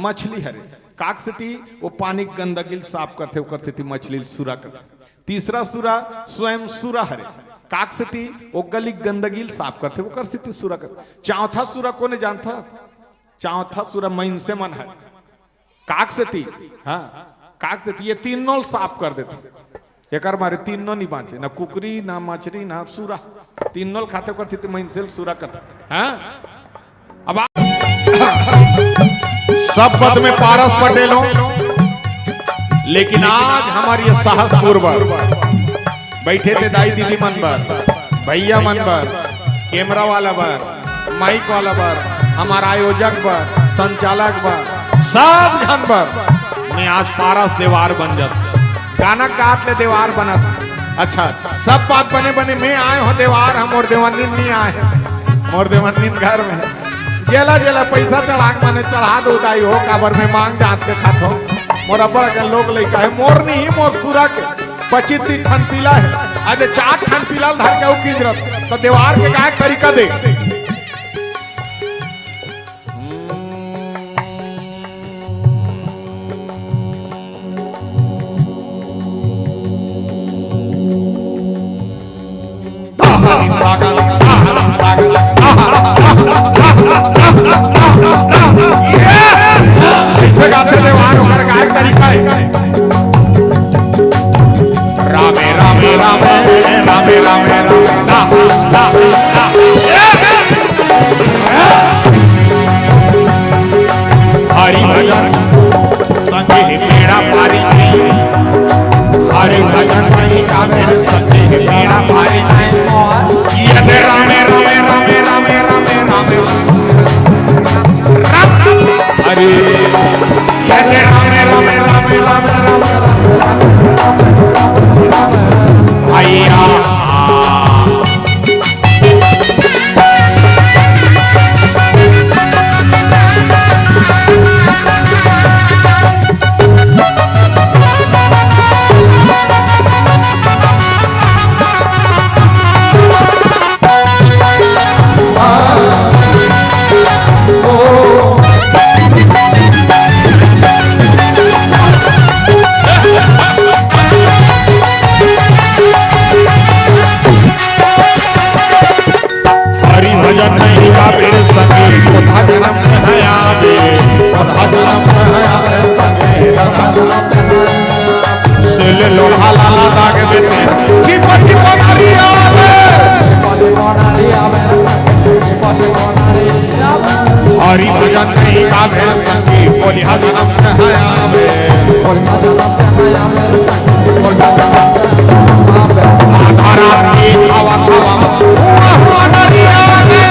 मछली हरे काक से थी वो पानी गंदगी साफ करते करते थी मछली सुरा कर तीसरा सुरा स्वयं सुरा हरे काक से थी वो गली गंदगी साफ करते वो कर से थी सुरा कर चौथा सुरा को नहीं जानता चौथा सुरा मैन से मन है काक से थी हाँ काक से थी ये तीनों साफ कर देते एक मारे तीनों नहीं बांचे ना कुकरी ना मछली ना सुरा तीनों खाते करती थी मैन से सुरा करते हाँ अब सब पद में पारस पटेल हो लेकिन आज हमारी ये साहस पूर्वक बैठे थे दाई दीदी मन पर भैया मन पर कैमरा वाला पर माइक वाला पर हमारा आयोजक पर संचालक पर सब जन पर मैं आज पारस देवार बन जाता गाना काट ले देवार बना था अच्छा सब बात बने बने मैं आए हो देवार हम और देवानीन नहीं आए मोर देवानीन घर में गेला गेला पैसा चढ़ा मैंने चढ़ा दो दाई हो काबर में मांग जात के खात हो मोर बड़ा के लोग लेका है मोर नहीं मोर सुरा के 25 खन पीला है आज 4 खन पीला धर के किंजरत तो देवार के गायक तरीका दे ऐसे गाते देवार हमारा गायक तरीका है रामे रामे रामे रामे रामे हरि भजन संगे मेरा पारी हरि भजन नहीं गावे संगे मेरा पारी ये रामे रामे रामे रामे रामे रामे हरि ये रामे रामे रामे रामे भैया भजन नहीं गावे संगे भजन है आवे सिल लोढ़ा लाला दाग देते की पति कोनारी आवे हरि भजन नहीं गावे संगे बोली भजन है आवे आधारा की हवा हवा नारी आवे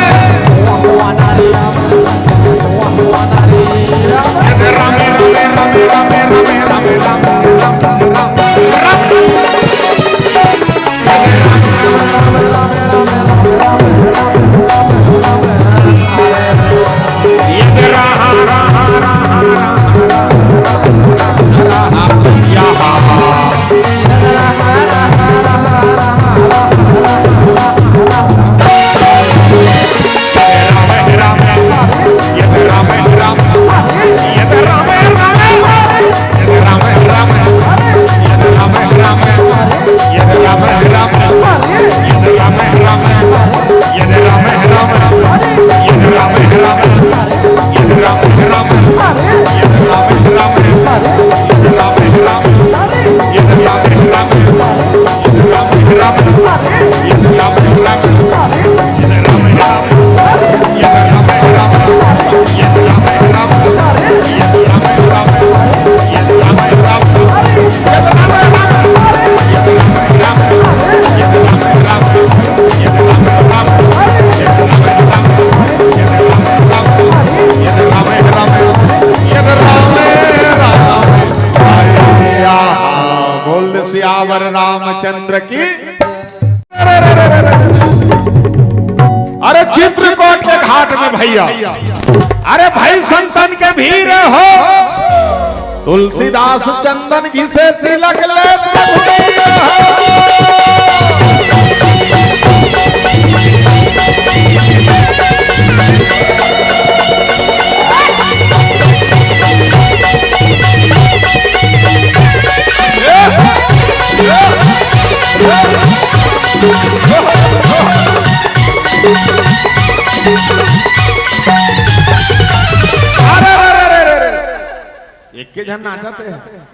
रामे रामे रामे रामे रामे रामे सियावर रामचंद्र की अरे चित्रकूट के घाट में भैया अरे भाई संतन के भीड़ हो तुलसीदास चंदन घिसे तिलक ले एक के जन नाचते हैं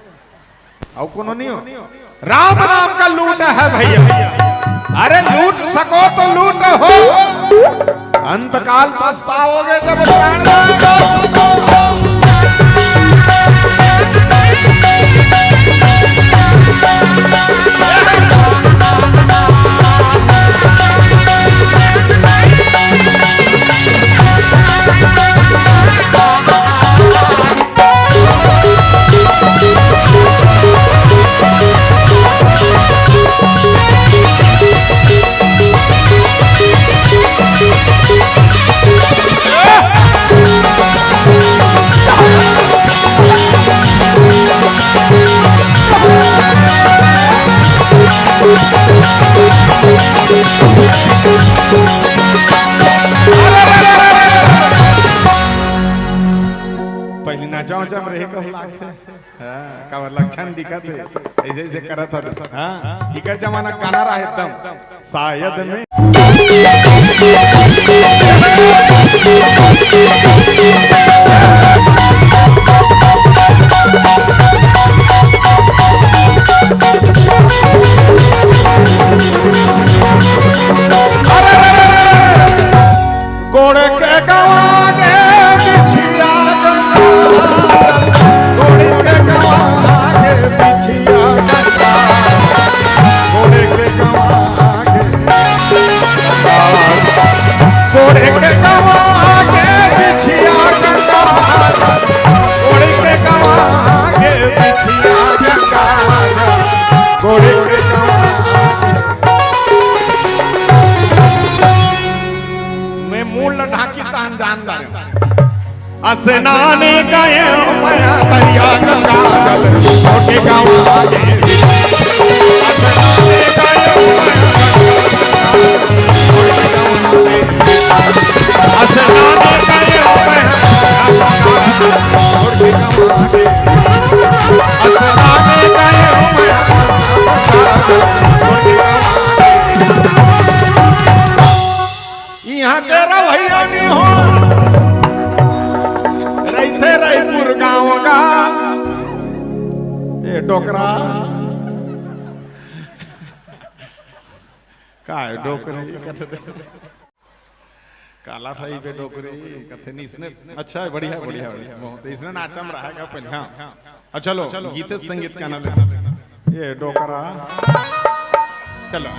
और कोनो नहीं हो। राम नाम का लूट है भैया, अरे लूट सको तो लूट हो, अंतकाल पछताओगे जब प्राण पहली ना जाओ जब रहे को का लक्षण दिखत है ऐसे ऐसे करत था। हां इकर जमाना काना रहा एकदम शायद में कोड़े के गवागे बिछिया कोड़े के गवागे बिछिया कोड़े के गवागे कोड़े के गवागे बिछिया कोड़े के गवागे बिछिया कोड़े के ढाकी तान जानदार असनाने गए माया दरिया गंगा जल छोटे गांव आगे असनाने गए असनाने गए माया छोटे गांव आगे असनाने गए माया छोटे गांव यहाँ तेरा भैया नहीं हो रहते रायपुर गांव का ये डोकरा का है डोकरी काला सही पे डोकरी कथे नहीं इसने अच्छा है बढ़िया बढ़िया बढ़िया तो इसने नाचम रहा है पहले। हाँ चलो गीत संगीत का नाम ये डोकरा चलो।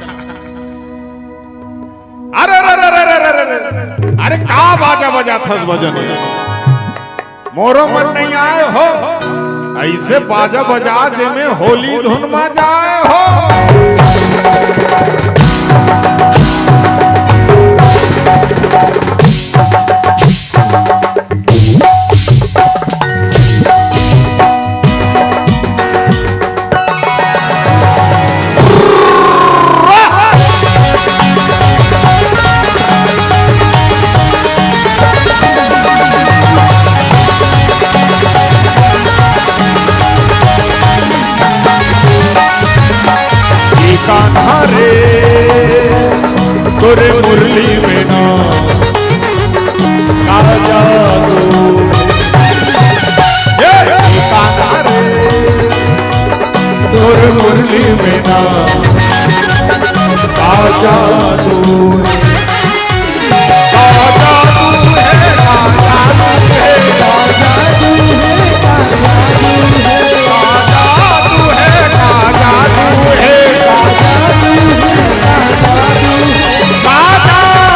अरे अरे अरे अरे अरे का बाजा बजा थस बजन मोरो मन नहीं आए हो ऐसे बाजा बजा जिसमें होली धुन बजाए हो। कान्हा रे तोरे मुरली में ना काजा दो कान्हा रे तोरे मुरली में ना काजा दो काजा तू है काजा तू है काजा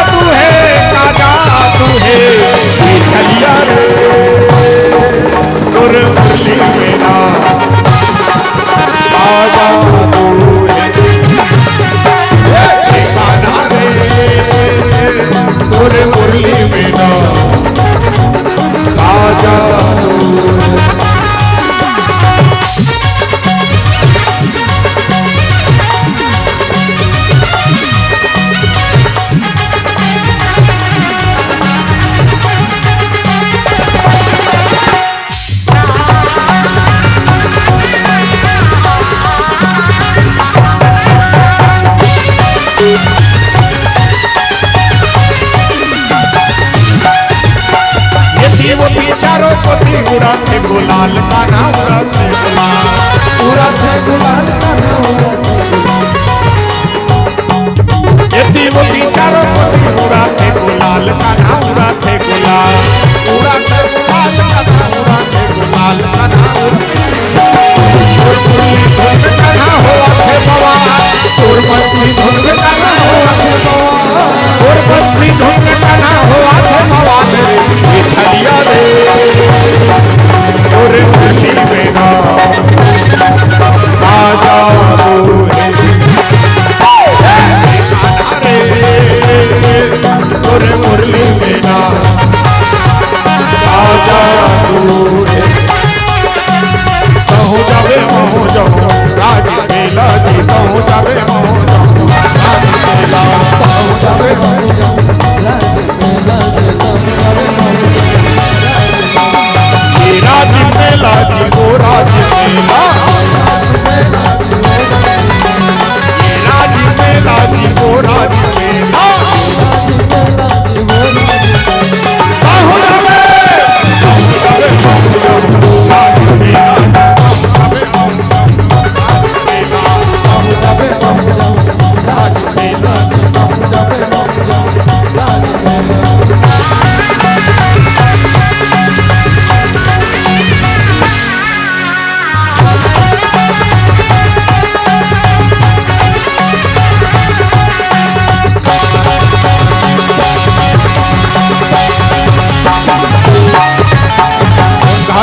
तू है काजा तू है चलिया रे तोर मुरली में ना आजा तू है कान्हा रे तोर मुरली में ना आजा तू।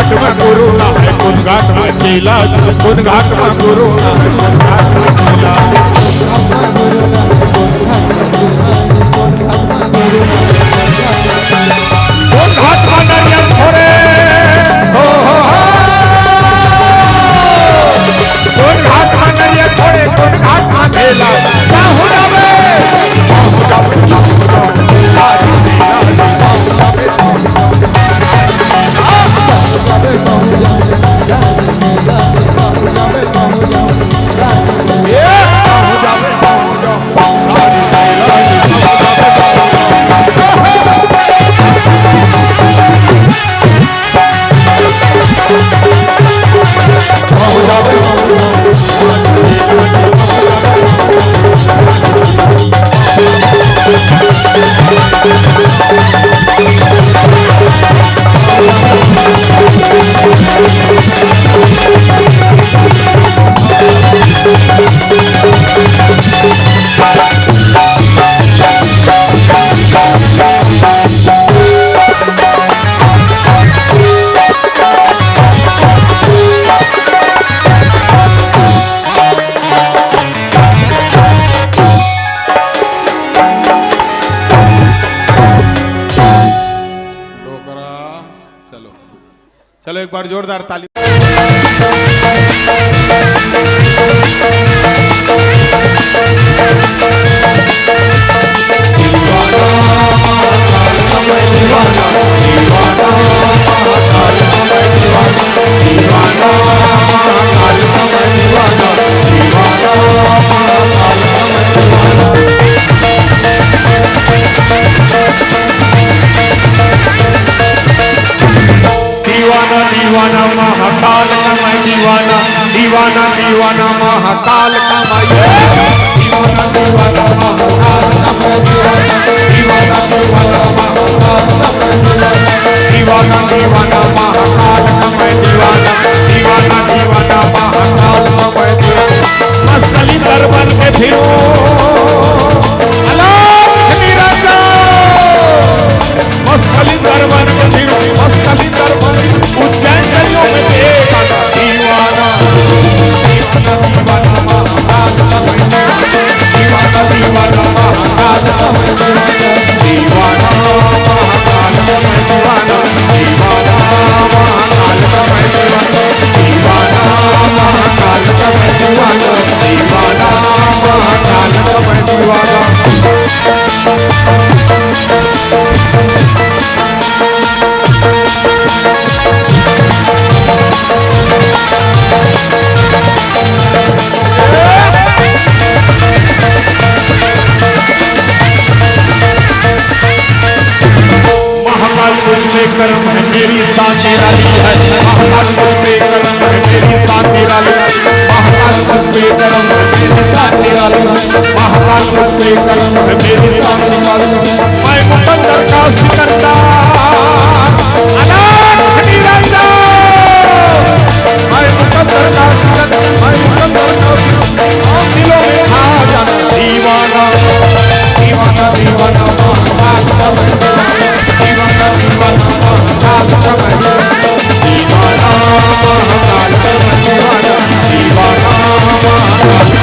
घाट में गुरु ना है कुन घाट में चेला कुन घाट में गुरु ना है कुन घाट में चेला कुन घाट में नरिया छोड़े कुन घाट में नरिया छोड़े कुन घाट में चेला चलो एक बार जोरदार ताली। दीवाना महाकाल का मैं दीवाना दीवाना दीवाना महाकाल का मैं दीवाना दीवाना महाकाल का मैं दीवाना दीवाना दीवाना महाकाल का मैं दीवाना दीवाना महाकाल का मैं दीवाना दीवाना दीवाना महाकाल का मैं मस्तली दरबार के फिरो मस्तली दरबार के फिरो मस्तली दरबार उज्जैन गलियों में दीवाना दीवाना दीवाना महाकाल का मैं दीवाना दीवाना महाकाल का मैं दीवाना महाकाल का मैं दीवाना दीवाना महाकाल का मैं दीवाना दीवाना महाकाल का मैं दीवाना दीवाना महाकाल का मैं दीवाना करम है मेरी साथ निराली है महाकाल मुझ पे करम है मेरी साथ निराली महाकाल मुझ पे करम है मेरी साथ निराली महाकाल मुझ पे करम है मेरी साथ निराली मैं मुकद्दर का सिकंदर अनाथ निरंजन मैं मुकद्दर का सिकंदर मैं मुकद्दर का सिकंदर दिलों में छा जाना दीवाना दीवाना दीवाना महाकाल का मैं दीवाना दीवाना दीवाना महाकाल का मैं दीवाना महाकाल का मैं दीवाना दीवाना महाकाल का मैं दीवाना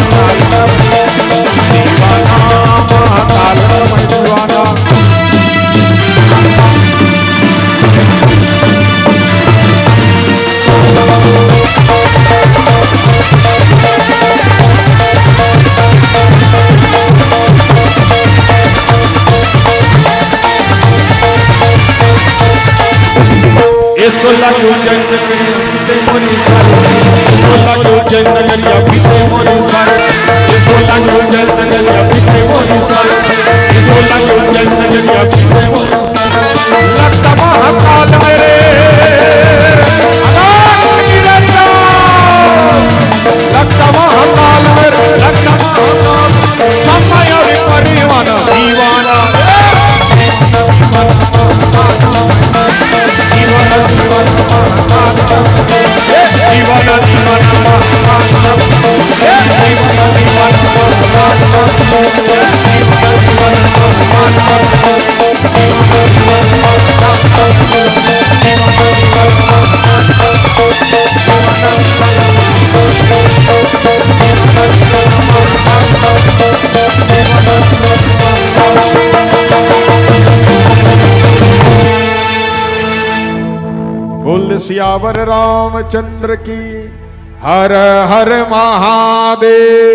महाकाल का मैं दीवाना महाकाल का मैं दीवाना सोला को जंग पीते मोरी सारे सोला को जंग नरिया पीते मोरी सारे सोला को जंग नरिया पीते मोरी सारे सोला को जंग नरिया पीते मोरी लगता महाकाल मेरे अनाथ निरंजन लगता महाकाल मेरे लगता महाकाल समय और परिवार दीवाना दीवाना दीवाना बोल सियावर रामचंद्र की। हर हर महादेव।